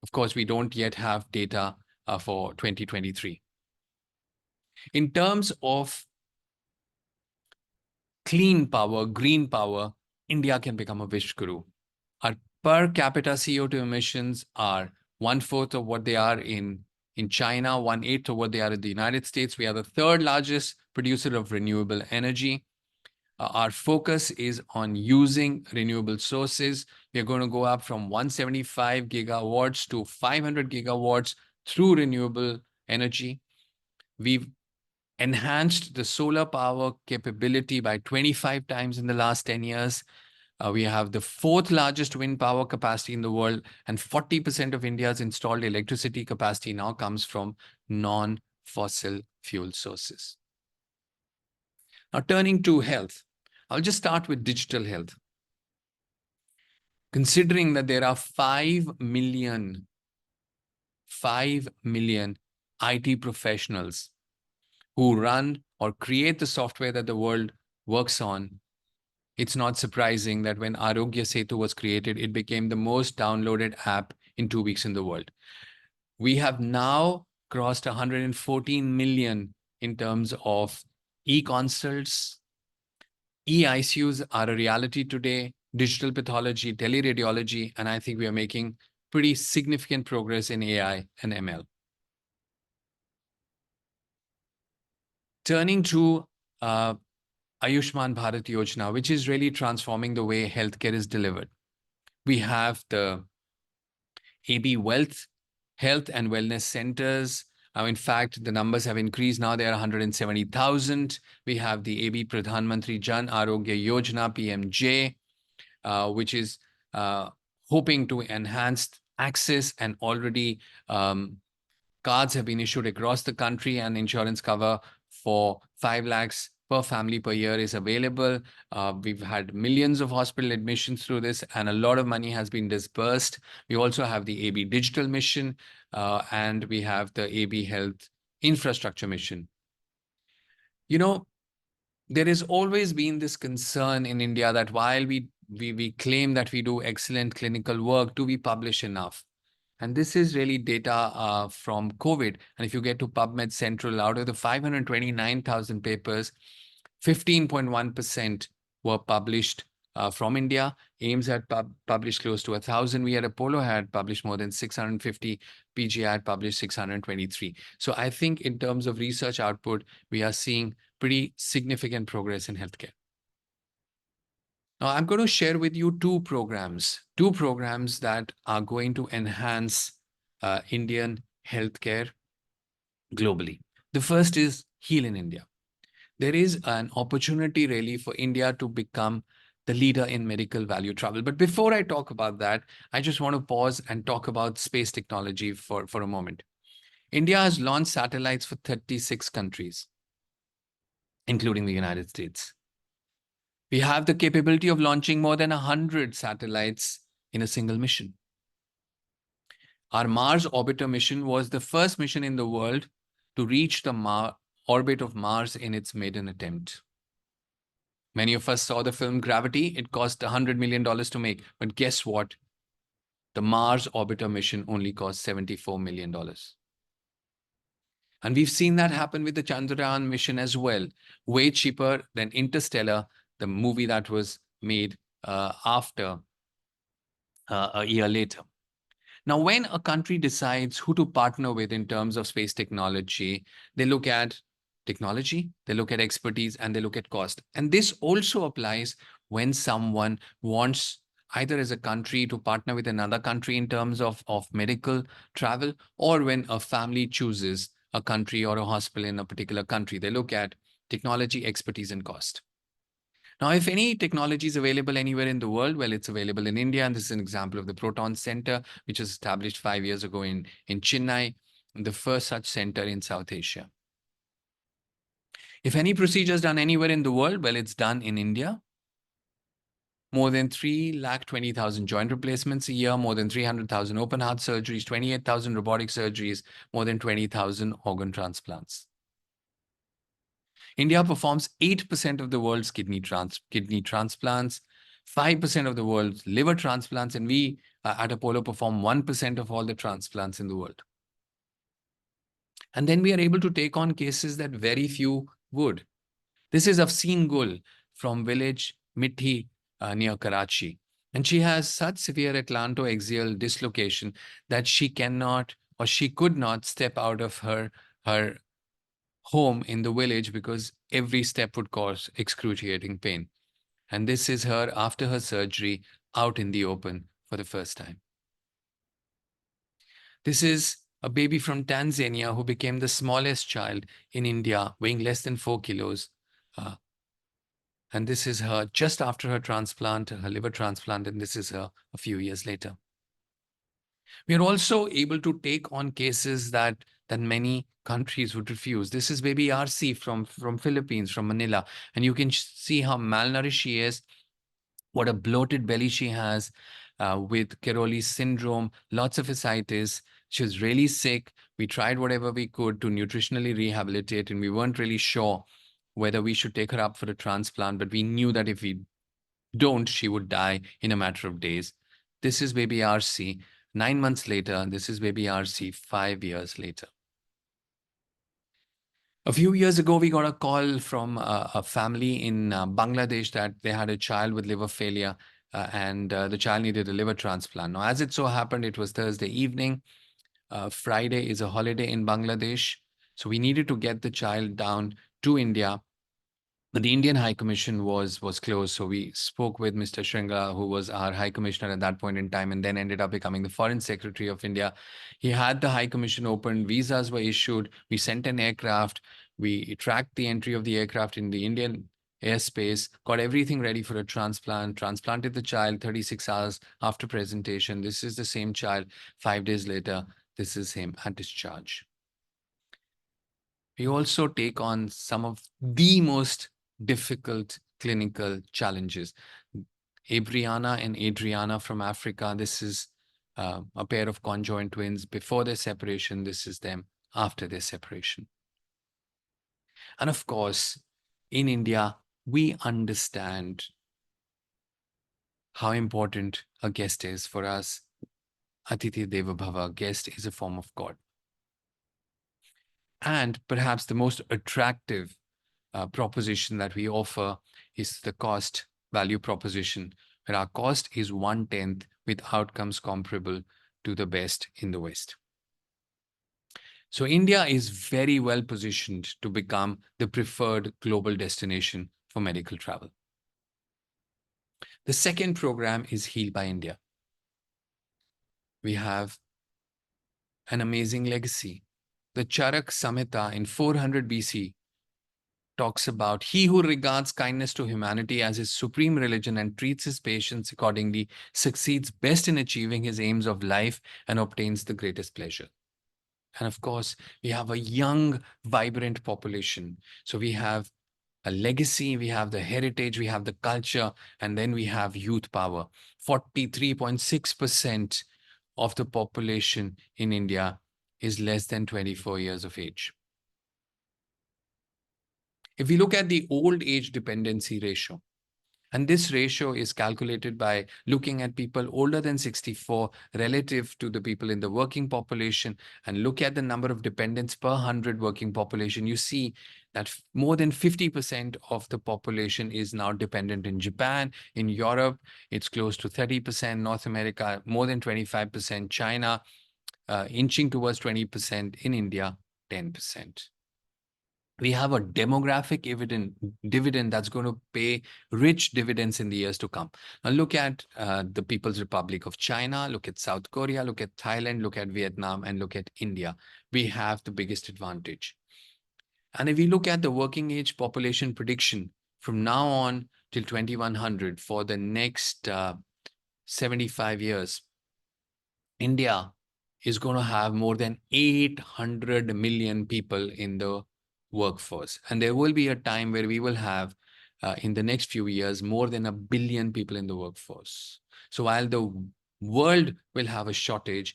Of course, we don't yet have data for 2023. In terms of clean power, green power, India can become a Vishguru. Our per capita CO2 emissions are 1/4 of what they are in China, 1/8 of what they are in the United States. We are the third largest producer of renewable energy. Our focus is on using renewable sources. We're going to go up from 175 gigawatts to 500 gigawatts through renewable energy. We've enhanced the solar power capability by 25 times in the last 10 years. We have the fourth largest wind power capacity in the world, and 40% of India's installed electricity capacity now comes from non-fossil fuel sources. Now, turning to health, I'll just start with digital health. Considering that there are 5 million IT professionals who run or create the software that the world works on, it's not surprising that when Arogya Setu was created, it became the most downloaded app in 2 weeks in the world. We have now crossed 114 million in terms of e-consults. E-ICUs are a reality today, digital pathology, teleradiology, and I think we are making pretty significant progress in AI and ML. Turning to Ayushman Bharat Yojana, which is really transforming the way healthcare is delivered. We have the AB Health and Wellness Centers. In fact, the numbers have increased. Now they are 170,000. We have the AB Pradhan Mantri Jan Arogya Yojana, PMJ, which is hoping to enhance access, and already cards have been issued across the country, and insurance cover for 5 lakhs per family per year is available. We've had millions of hospital admissions through this, and a lot of money has been disbursed. We also have the AB Digital Mission, and we have the AB Health Infrastructure Mission. You know, there has always been this concern in India that while we claim that we do excellent clinical work, do we publish enough? And this is really data from COVID. And if you get to PubMed Central, out of the 529,000 papers, 15.1% were published from India. AIIMS had published close to 1,000. We at Apollo had published more than 650. PGI had published 623. So I think in terms of research output, we are seeing pretty significant progress in healthcare. Now, I'm going to share with you two programs that are going to enhance Indian healthcare globally. The first is Heal in India. There is an opportunity really for India to become the leader in medical value travel. But before I talk about that, I just want to pause and talk about space technology for a moment. India has launched satellites for 36 countries, including the United States. We have the capability of launching more than 100 satellites in a single mission. Our Mars Orbiter mission was the first mission in the world to reach the orbit of Mars in its maiden attempt. Many of us saw the film Gravity. It cost $100 million to make. But guess what? The Mars Orbiter mission only cost $74 million. And we've seen that happen with the Chandrayaan mission as well. Way cheaper than Interstellar, the movie that was made after a year later. Now, when a country decides who to partner with in terms of space technology, they look at technology, they look at expertise, and they look at cost. And this also applies when someone wants either as a country to partner with another country in terms of medical travel, or when a family chooses a country or a hospital in a particular country, they look at technology, expertise, and cost. Now, if any technology is available anywhere in the world, well, it's available in India. And this is an example of the Proton Center, which was established 5 years ago in Chennai, the first such center in South Asia. If any procedure is done anywhere in the world, well, it's done in India. More than 320,000 joint replacements a year, more than 300,000 open heart surgeries, 28,000 robotic surgeries, more than 20,000 organ transplants. India performs 8% of the world's kidney transplants, 5% of the world's liver transplants, and we at Apollo perform 1% of all the transplants in the world. And then we are able to take on cases that very few would. This is Afseen Gul from village Mithi near Karachi. And she has such severe atlantoaxial dislocation that she cannot, or she could not, step out of her home in the village because every step would cause excruciating pain. And this is her after her surgery out in the open for the first time. This is a baby from Tanzania who became the smallest child in India, weighing less than 4 kilos. And this is her just after her transplant, her liver transplant, and this is her a few years later. We are also able to take on cases that many countries would refuse. This is baby RC from Philippines, from Manila. And you can see how malnourished she is, what a bloated belly she has, with Caroli's syndrome, lots of ascites. She was really sick. We tried whatever we could to nutritionally rehabilitate, and we weren't really sure whether we should take her up for a transplant, but we knew that if we don't, she would die in a matter of days. This is baby RC 9 months later. This is baby RC 5 years later. A few years ago, we got a call from a family in Bangladesh that they had a child with liver failure and the child needed a liver transplant. Now, as it so happened, it was Thursday evening. Friday is a holiday in Bangladesh. So we needed to get the child down to India. But the Indian High Commission was closed. So we spoke with Mr. Shringa, who was our High Commissioner at that point in time, and then ended up becoming the Foreign Secretary of India. He had the High Commission open. Visas were issued. We sent an aircraft. We tracked the entry of the aircraft in the Indian airspace, got everything ready for a transplant, transplanted the child 36 hours after presentation. This is the same child 5 days later. This is him at discharge. We also take on some of the most difficult clinical challenges. Abriana and Adriana from Africa. This is a pair of conjoined twins before their separation. This is them after their separation. And of course, in India, we understand how important a guest is for us. Atithi Deva Bhava, guest is a form of God. And perhaps the most attractive proposition that we offer is the cost value proposition, where our cost is 1/10 with outcomes comparable to the best in the West. So India is very well positioned to become the preferred global destination for medical travel. The second program is Heal by India. We have an amazing legacy. The Charak Samhita in 400 BC talks about he who regards kindness to humanity as his supreme religion and treats his patients accordingly succeeds best in achieving his aims of life and obtains the greatest pleasure. And of course, we have a young, vibrant population. So we have a legacy, we have the heritage, we have the culture, and then we have youth power. 43.6% of the population in India is less than 24 years of age. If we look at the old age dependency ratio, and this ratio is calculated by looking at people older than 64 relative to the people in the working population, and look at the number of dependents per 100 working population, you see that more than 50% of the population is now dependent in Japan. In Europe, it's close to 30%, North America, more than 25%, China, inching towards 20%, in India, 10%. We have a demographic dividend that's going to pay rich dividends in the years to come. Now look at the People's Republic of China, look at South Korea, look at Thailand, look at Vietnam, and look at India. We have the biggest advantage. And if we look at the working age population prediction from now on till 2100 for the next 75 years, India is going to have more than 800 million people in the workforce. And there will be a time where we will have, in the next few years, more than 1 billion people in the workforce. So while the world will have a shortage,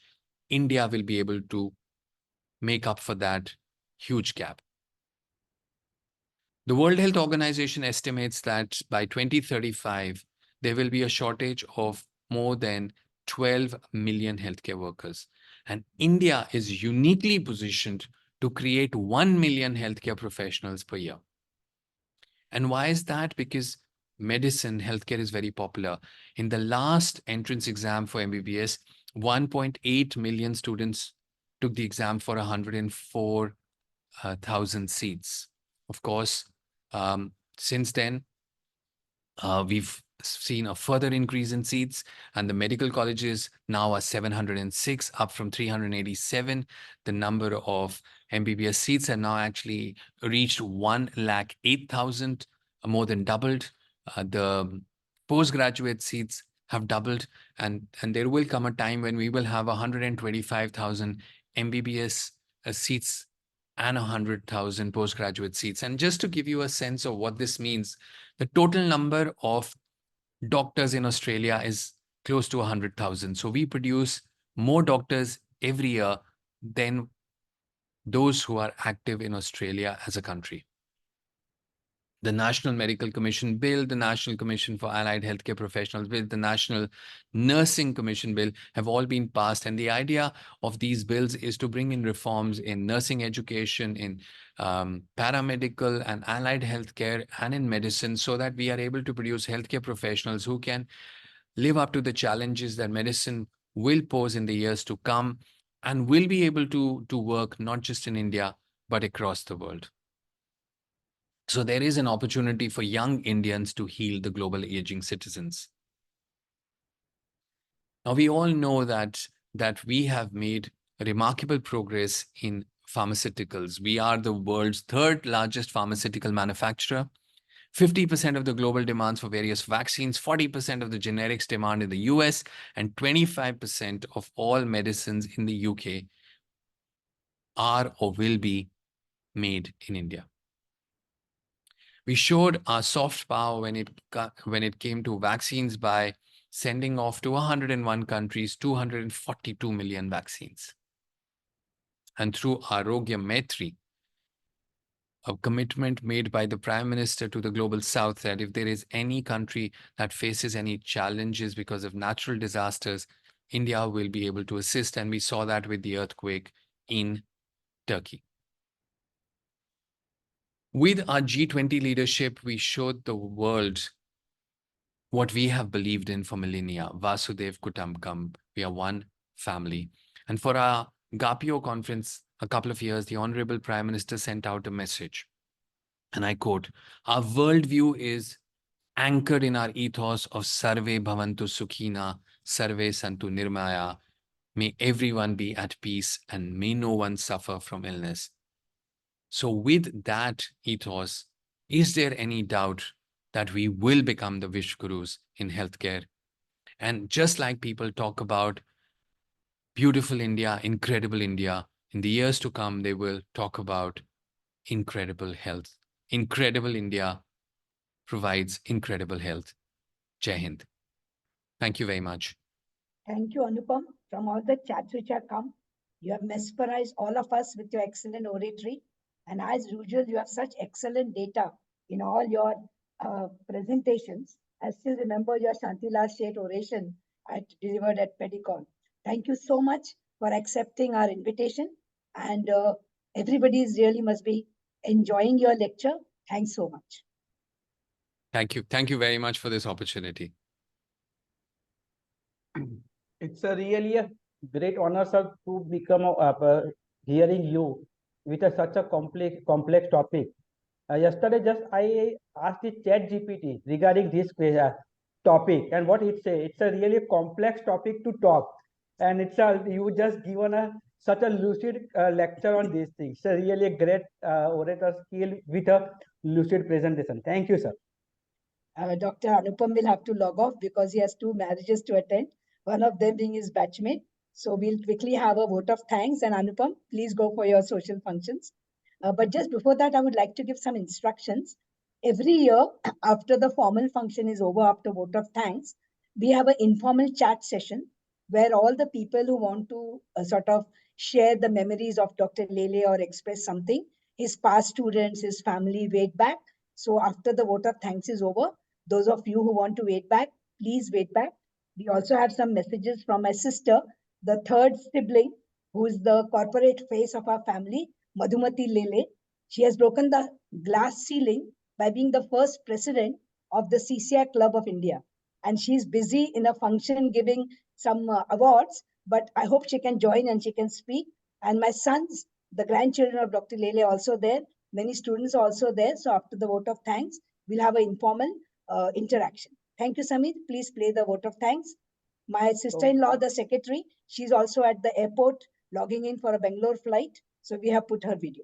India will be able to make up for that huge gap. The World Health Organization estimates that by 2035, there will be a shortage of more than 12 million healthcare workers. And India is uniquely positioned to create 1 million healthcare professionals per year. And why is that? Because medicine, healthcare is very popular. In the last entrance exam for MBBS, 1.8 million students took the exam for 104,000 seats. Of course, since then, we've seen a further increase in seats, and the medical colleges now are 706, up from 387. The number of MBBS seats have now actually reached 108,000, more than doubled. The postgraduate seats have doubled, and there will come a time when we will have 125,000 MBBS seats and 100,000 postgraduate seats. And just to give you a sense of what this means, the total number of doctors in Australia is close to 100,000. So we produce more doctors every year than those who are active in Australia as a country. The National Medical Commission Bill, the National Commission for Allied Healthcare Professionals Bill, the National Nursing Commission Bill have all been passed. And the idea of these bills is to bring in reforms in nursing education, in paramedical and allied healthcare, and in medicine, so that we are able to produce healthcare professionals who can live up to the challenges that medicine will pose in the years to come, and will be able to work not just in India, but across the world. So there is an opportunity for young Indians to heal the global aging citizens. Now, we all know that we have made remarkable progress in pharmaceuticals. We are the world's third largest pharmaceutical manufacturer. 50% of the global demands for various vaccines, 40% of the generics demand in the US, and 25% of all medicines in the UK are or will be made in India. We showed our soft power when it came to vaccines by sending off to 101 countries 242 million vaccines. And through Arogya Maitri, a commitment made by the Prime Minister to the Global South that if there is any country that faces any challenges because of natural disasters, India will be able to assist. And we saw that with the earthquake in Turkey. With our G20 leadership, we showed the world what we have believed in for millennia, Vasudev Kutumbakam. We are one family. And for our GAPIO conference a couple of years, the Honorable Prime Minister sent out a message. And I quote, our worldview is anchored in our ethos of Sarve Bhavantu Sukhina, Sarve Santu Nirmaya. May everyone be at peace and may no one suffer from illness. So with that ethos, is there any doubt that we will become the Vishgurus in healthcare? And just like people talk about beautiful India, incredible India, in the years to come, they will talk about incredible health. Incredible India provides incredible health. Jai Hind. Thank you very much. Thank you, Anupam. From all the chats which have come, you have mesmerized all of us with your excellent oratory. And as usual, you have such excellent data in all your presentations. I still remember your Shantilal State oration delivered at Pedicon. Thank you so much for accepting our invitation. And everybody really must be enjoying your lecture. Thanks so much. Thank you. Thank you very much for this opportunity. It's really a great honor, sir, to become hearing you with such a complex topic. Yesterday, just I asked the Chat GPT regarding this topic, and what it say. It's a really complex topic to talk, and you just given such a lucid lecture on these things. It's a really great orator skill with a lucid presentation. Thank you, sir. Dr. Anupam will have to log off because he has 2 marriages to attend, one of them being his batchmate. So we'll quickly have a vote of thanks. And Anupam, please go for your social functions. But just before that, I would like to give some instructions. Every year, after the formal function is over, after vote of thanks, we have an informal chat session where all the people who want to sort of share the memories of Dr. Lele or express something, his past students, his family, wait back. So after the vote of thanks is over, those of you who want to wait back, please wait back. We also have some messages from my sister, the third sibling, who is the corporate face of our family, Madhumati Lele. She has broken the glass ceiling by being the first president of the CCI Club of India. And she's busy in a function giving some awards, but I hope she can join and she can speak. And my sons, the grandchildren of Dr. Lele, also there. Many students are also there. So after the vote of thanks, we'll have an informal interaction. Thank you, Samit. Please play the vote of thanks. My sister-in-law, the secretary, she's also at the airport logging in for a Bangalore flight. So we have put her video.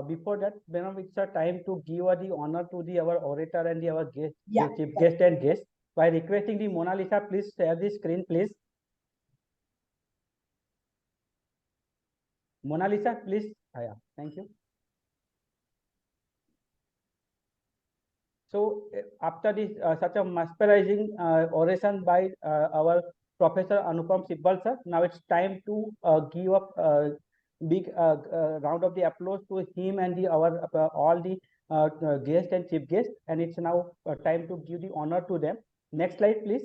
Before that, Madam, it's a time to give the honor to our orator and our guest, Yeah, the chief guest and guest. By requesting the Mona Lisa, please share the screen, please. Mona Lisa, please. Yeah, thank you. So after this such a mesmerizing oration by our Professor Anupam SIBAL sir, now it's time to give a big round of the applause to him and our all the guests and chief guests, and it's now time to give the honor to them. Next slide, please.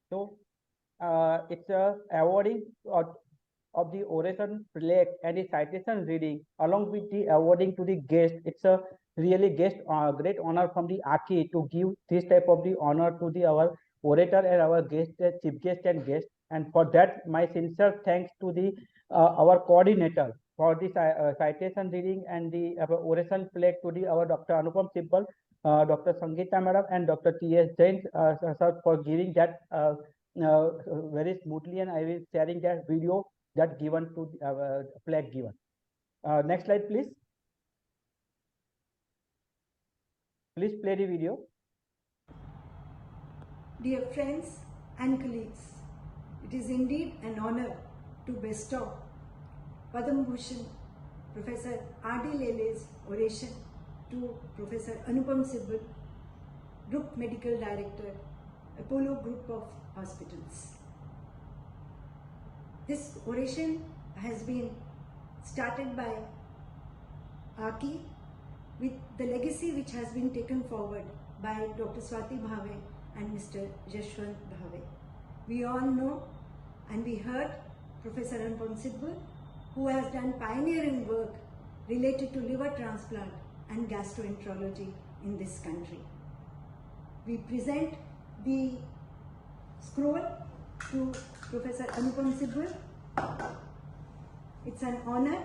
So it's awarding of the oration plaque and the citation reading along with the awarding to the guest. It's a really great honor from the Aacci to give this type of the honor to our orator and our guest, chief guest and guest. And for that, my sincere thanks to the our coordinator for the citation reading and the oration plaque to our Dr. Anupam SIBAL, Dr. Sangeeta madam and Dr. T.S. Jain sir for giving that very smoothly, and I will sharing that video that given to plaque given. Next slide, please. Please play the video. Dear friends and colleagues, it is indeed an honor to bestow Padma Bhushan Professor R.D. Lele's oration to Professor Anupam SIBAL, Group Medical Director, Apollo Group of Hospitals. This oration has been started by Aacci with the legacy which has been taken forward by Dr. Swati Bhave and Mr. Jashwant Bhave. We all know and we heard Professor Anupam SIBAL, who has done pioneering work related to liver transplant and gastroenterology in this country. We present the scroll to Professor Anupam SIBAL. It's an honor.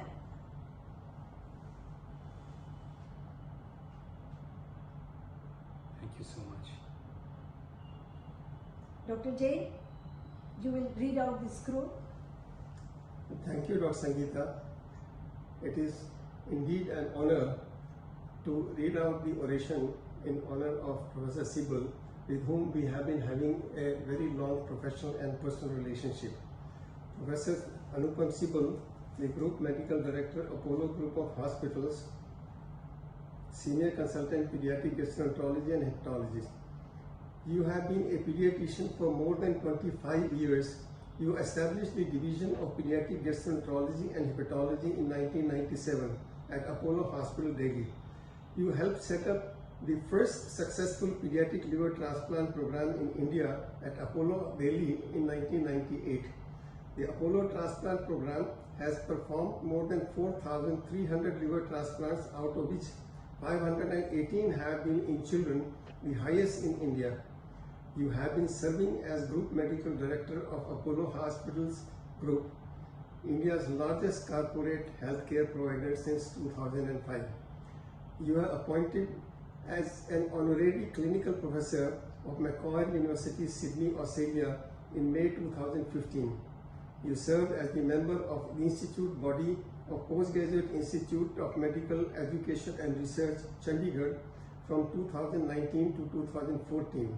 Thank you so much. Dr. Jain, you will read out the scroll. Thank you, Dr. Sangeeta. It is indeed an honor to read out the oration in honor of Professor SIBAL, with whom we have been having a very long professional and personal relationship. Professor Anupam SIBAL, the Group Medical Director, Apollo Group of Hospitals, Senior Consultant Pediatric Gastroenterology and Hepatology. You have been a pediatrician for more than 25 years. You established the Division of Pediatric Gastroenterology and Hepatology in 1997 at Apollo Hospital, Delhi. You helped set up the first successful pediatric liver transplant program in India at Apollo, Delhi in 1998. The Apollo transplant program has performed more than 4,300 liver transplants, out of which 518 have been in children, the highest in India. You have been serving as Group Medical Director of Apollo Hospitals Group India's largest corporate healthcare provider since 2005. You are appointed as an honorary clinical professor of Macquarie University, Sydney, Australia in May 2015. You served as the member of the Institute Body of Postgraduate Institute of Medical Education and Research, Chandigarh, from 2019 to 2014.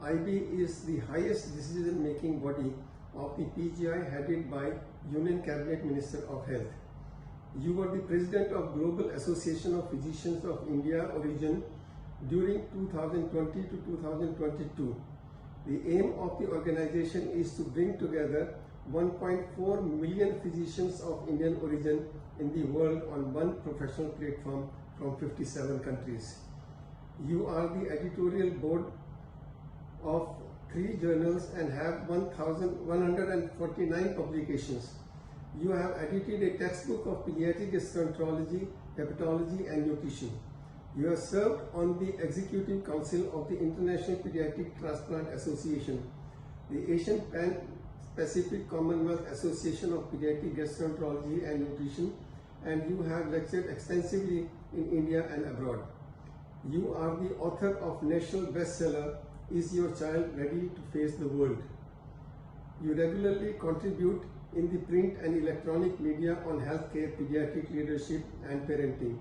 IB is the highest decision-making body of the PGI headed by Union Cabinet Minister of Health. You were the President of Global Association of Physicians of India Origin during 2020 to 2022. The aim of the organization is to bring together 1.4 million physicians of Indian origin in the world on one professional platform from 57 countries. You are the editorial board of 3 journals and have 1,149 publications. You have edited a textbook of pediatric gastroenterology, hepatology and nutrition. You have served on the Executive Council of the International Pediatric Transplant Association, the Asian Pan-Pacific Commonwealth Association of Pediatric Gastroenterology and Nutrition, and you have lectured extensively in India and abroad. You are the author of national bestseller, Is Your Child Ready to Face the World? You regularly contribute in the print and electronic media on healthcare, pediatric leadership and parenting.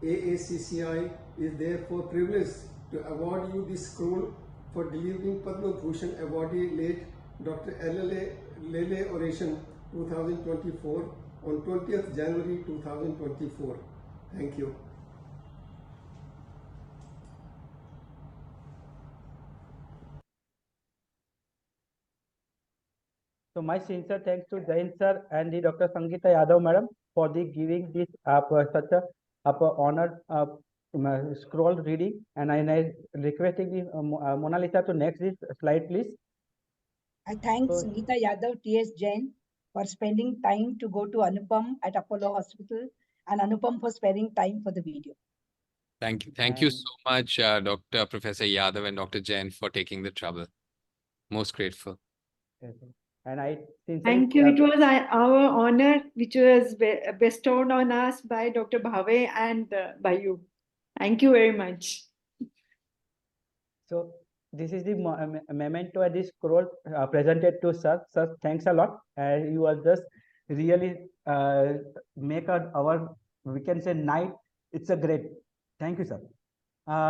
AACCI is therefore privileged to award you this scroll for delivering Padma Bhushan Awardee late Dr. Lele Oration 2024 on 20th January 2024. Thank you. So my sincere thanks to Jain sir and the Dr. Sangeeta Yadav madam for the giving this such a honor scroll reading, and I requesting the Mona Lisa to next this slide please. I thank So- Sangeeta Yadav, T.S. Jain for spending time to go to Anupam at Apollo Hospital, and Anupam for sparing time for the video. Thank you. Thank you And- so much, Dr. Professor Yadav and Dr. Jain, for taking the trouble. Most grateful. Yes, sir. And I sincerely Thank you. It was our honor, which was bestowed on us by Dr. Bhave and by you. Thank you very much. So this is the memento and this scroll presented to sir. Sir, thanks a lot. And you are just really make our, we can say, night. It's a great. Thank you, sir.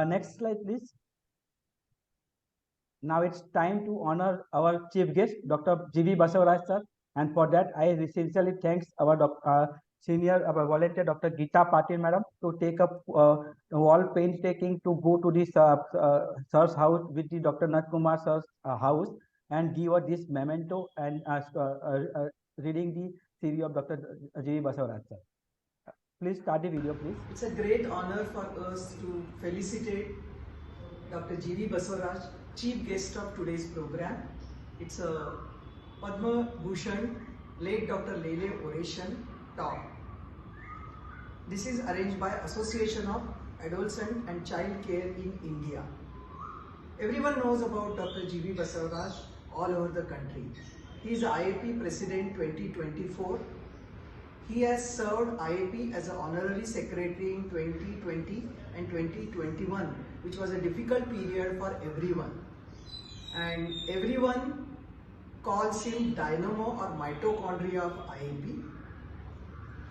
Next slide, please. Now it's time to honor our chief guest, Dr. G.V. Basavaraj, sir. And for that, I sincerely thanks our senior volunteer, Dr. Geeta Patil, madam, to take up all painstaking to go to this sir's house with the Dr. Nat Kumar sir's house and give us this memento and reading the series of Dr. G.V. Basavaraj, sir. Please start the video, please. It's a great honor for us to felicitate Dr. G.V. Basavaraj, chief guest of today's program. It's a Padma Bhushan, late Dr. Lele Oration talk. This is arranged by Association of Adolescent and Child Care in India. Everyone knows about Dr. G.V. Basavaraj all over the country. He is IAP President 2024. He has served IAP as an honorary secretary in 2020 and 2021, which was a difficult period for everyone. And everyone calls him dynamo or mitochondria of IAP.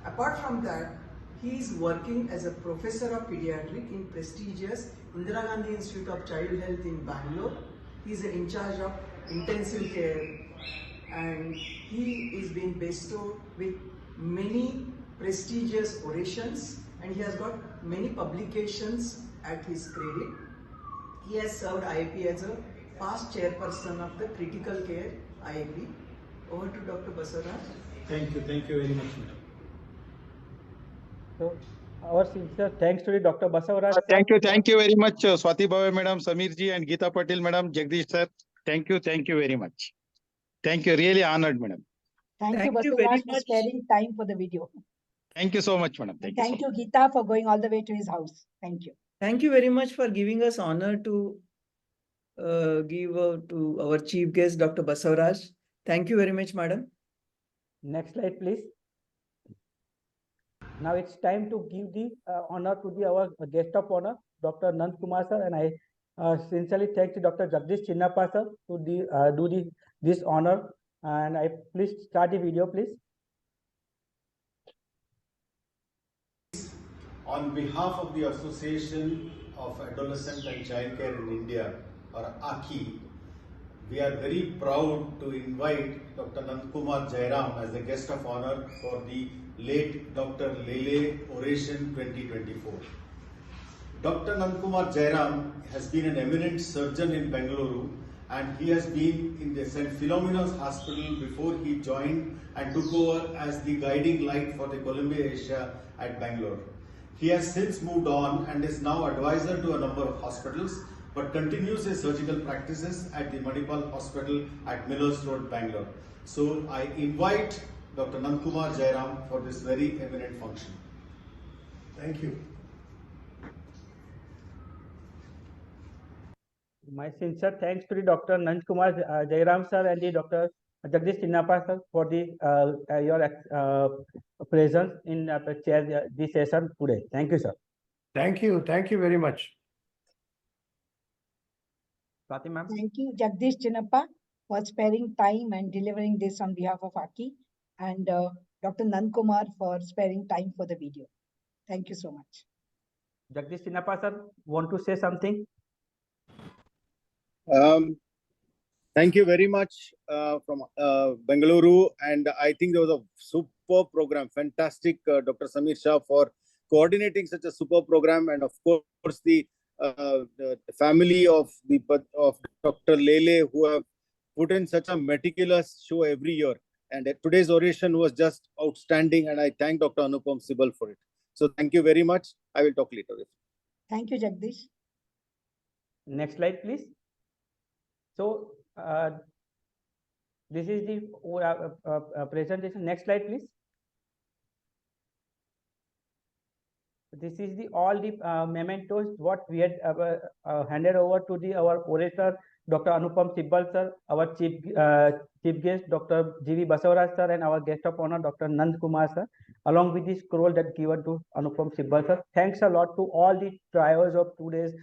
Apart from that, he is working as a professor of pediatrics in prestigious Indira Gandhi Institute of Child Health in Bangalore. He is in charge of intensive care, and he is being bestowed with many prestigious orations, and he has got many publications at his credit. He has served IAP as a past chairperson of the critical care IAP. Over to Dr. Basavaraj. Thank you very much, madam. So our sincere thanks to the Dr. Basavaraj. Thank you very much, Swati Bhave madam, Samir ji and Geeta Patil madam, Jagdish sir. Thank you very much. Thank you, really honored madam. Thank you, Thank you very Basavaraj, for much. sparing time for the video. Thank you so much madam. And Thank you so thank much. you, Geeta, for going all the way to his house. Thank you. Thank you very much for giving us honor to give to our chief guest, Dr. Basavaraj. Thank you very much, madam. Next slide, please. Now it's time to give the honor to our guest of honor, Dr. Nand Kumar sir, and I sincerely thank Dr. Jagdish Chinnappa sir to do this honor. And I please start the video, please. On behalf of the Association of Adolescent and Child Care in India, or Aacci, we are very proud to invite Dr. Nandkumar Jairam as the guest of honor for the late Dr. Lele Oration 2024. Dr. Nandkumar Jairam has been an eminent surgeon in Bengaluru, and he has been in the St. Philomena's Hospital before he joined and took over as the guiding light for the Columbia Asia at Bangalore. He has since moved on and is now advisor to a number of hospitals, but continues his surgical practices at the Manipal Hospital at Millers Road, Bangalore. So I invite Dr. Nandkumar Jairam for this very eminent function. Thank you. My sincere thanks to the Dr. Nandkumar Jairam sir and the Dr. Jagdish Chinnappa sir for your presence in this session today. Thank you, sir. Thank you. Thank you very much. Swati ma'am. Thank you, Jagdish Chinnappa, for sparing time and delivering this on behalf of Aacci, and Dr. Nandkumar for sparing time for the video. Thank you so much. Jagdish Chinnappa sir, want to say something? Thank you very much from Bengaluru, and I think there was a super program. Fantastic, Dr. Samir Shah, for coordinating such a super program, and of course the family of Dr. Lele, who have put in such a meticulous show every year. And today's oration was just outstanding, and I thank Dr. ANUPAM SIBAL for it. So thank you very much. I will talk later. Thank you, Jagdish. Next slide, please. So this is the presentation. Next slide, please. This is all the mementos what we had handed over to our orator, Dr. ANUPAM SIBAL sir, our chief guest, Dr. G.V. Basavaraj sir, and our guest of honor, Dr. Nand Kumar sir, along with this scroll that given to ANUPAM SIBAL sir. Thanks a lot to all the trials of today's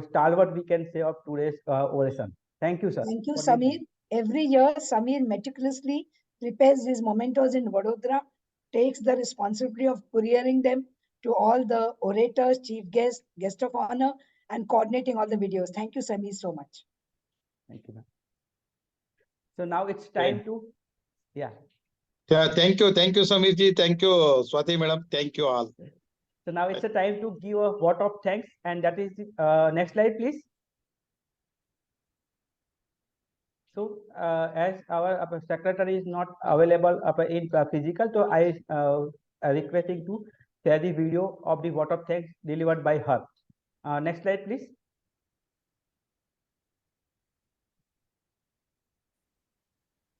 stalwart, we can say, of today's oration. Thank you, sir. Thank you, Samir. Every year, Samir meticulously prepares his mementos in Vadodara, takes the responsibility of couriering them to all the orators, chief guests, guest of honor, and coordinating all the videos. Thank you, Samir, so much. Thank you, ma'am. So now it's time to, Yeah, thank you, Samir ji. Thank you, Swati madam. Thank you all. So now it's a time to give a vote of thanks, and that is the next slide, please. So as our secretary is not available in physical, so I requesting to share the video of the vote of thanks delivered by her. Next slide, please.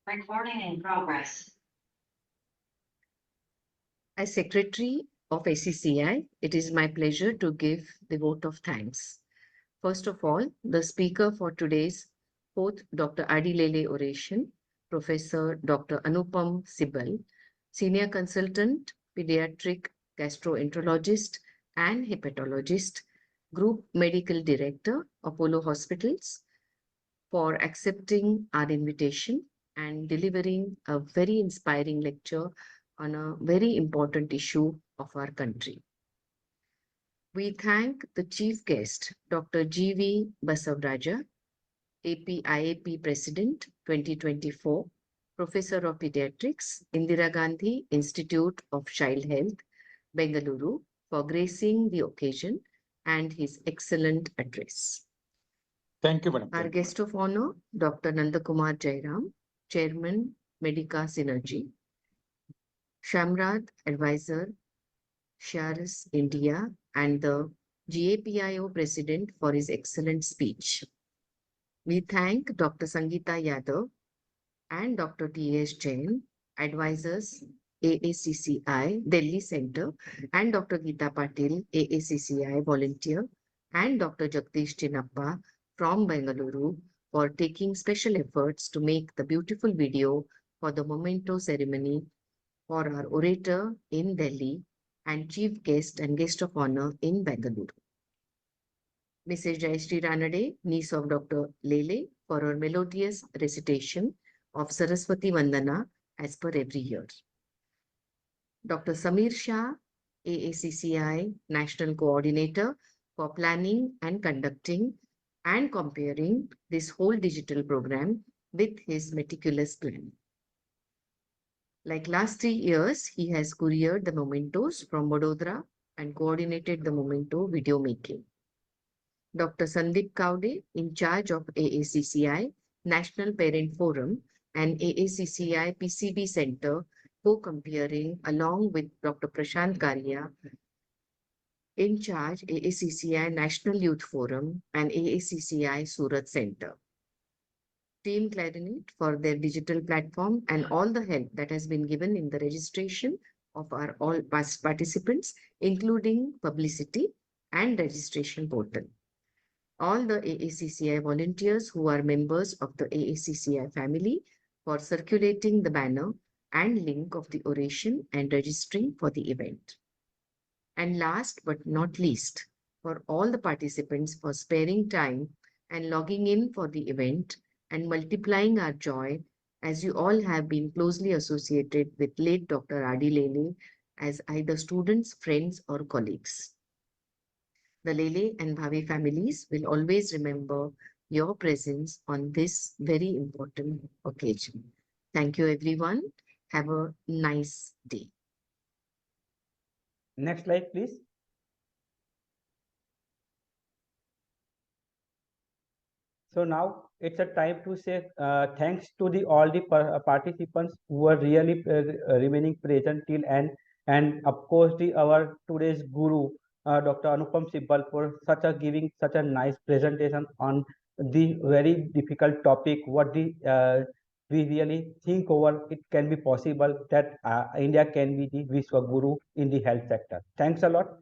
Recording in progress. As Secretary of ACCI, it is my pleasure to give the vote of thanks. First of all, the speaker for today's fourth Dr. Lele Oration, Professor Dr. ANUPAM SIBAL, Senior Consultant, Pediatric Gastroenterologist and Hepatologist, Group Medical Director, Apollo Hospitals, for accepting our invitation and delivering a very inspiring lecture on a very important issue of our country. We thank the chief guest, Dr. G.V. Basavaraja, IAP President 2024, Professor of Pediatrics, Indira Gandhi Institute of Child Health, Bengaluru, for gracing the occasion and his excellent address. Thank you, madam. Our guest of honor, Dr. Nandakumar Jairam, Chairman, Medica Synergy, Shamrad Advisor, Sharis India, and the GAPIO President for his excellent speech. We thank Dr. Sangeeta Yadav and Dr. T.S. Jain, advisors, AACCI, Delhi Center, and Dr. Geeta Patil, AACCI volunteer, and Dr. Jagdish Chinnappa from Bengaluru for taking special efforts to make the beautiful video for the memento ceremony for our orator in Delhi and chief guest and guest of honor in Bangalore. Mrs. Jayashree Ranade, niece of Dr. Lele, for her melodious recitation of Saraswati Vandana as per every year. Dr. Samir Shah, AACCI National Coordinator for planning and conducting and comparing this whole digital program with his meticulous plan. Like last 3 years, he has couriered the mementos from Vadodara and coordinated the memento video making. Dr. Sandeep Kaude, in charge of AACCI National Parent Forum and AACCI PCB Center, co-comparing along with Dr. Prashant Karia, in charge AACCI National Youth Forum and AACCI Surat Center. Team Clarinet for their digital platform and all the help that has been given in the registration of our all past participants, including publicity and registration portal. All the AACCI volunteers who are members of the AACCI family for circulating the banner and link of the oration and registering for the event. And last but not least, for all the participants for sparing time and logging in for the event and multiplying our joy, as you all have been closely associated with late Dr. Adi Lele as either students, friends, or colleagues. The Lele and Bhavi families will always remember your presence on this very important occasion. Thank you, everyone. Have a nice day. Next slide, please. So now it's a time to say thanks to all the participants who were really remaining present till end, and of course our today's guru, Dr. ANUPAM SIBAL, for giving such a nice presentation on the very difficult topic. What we really think over it can be possible that India can be the Vishwa Guru in the health sector. Thanks a lot.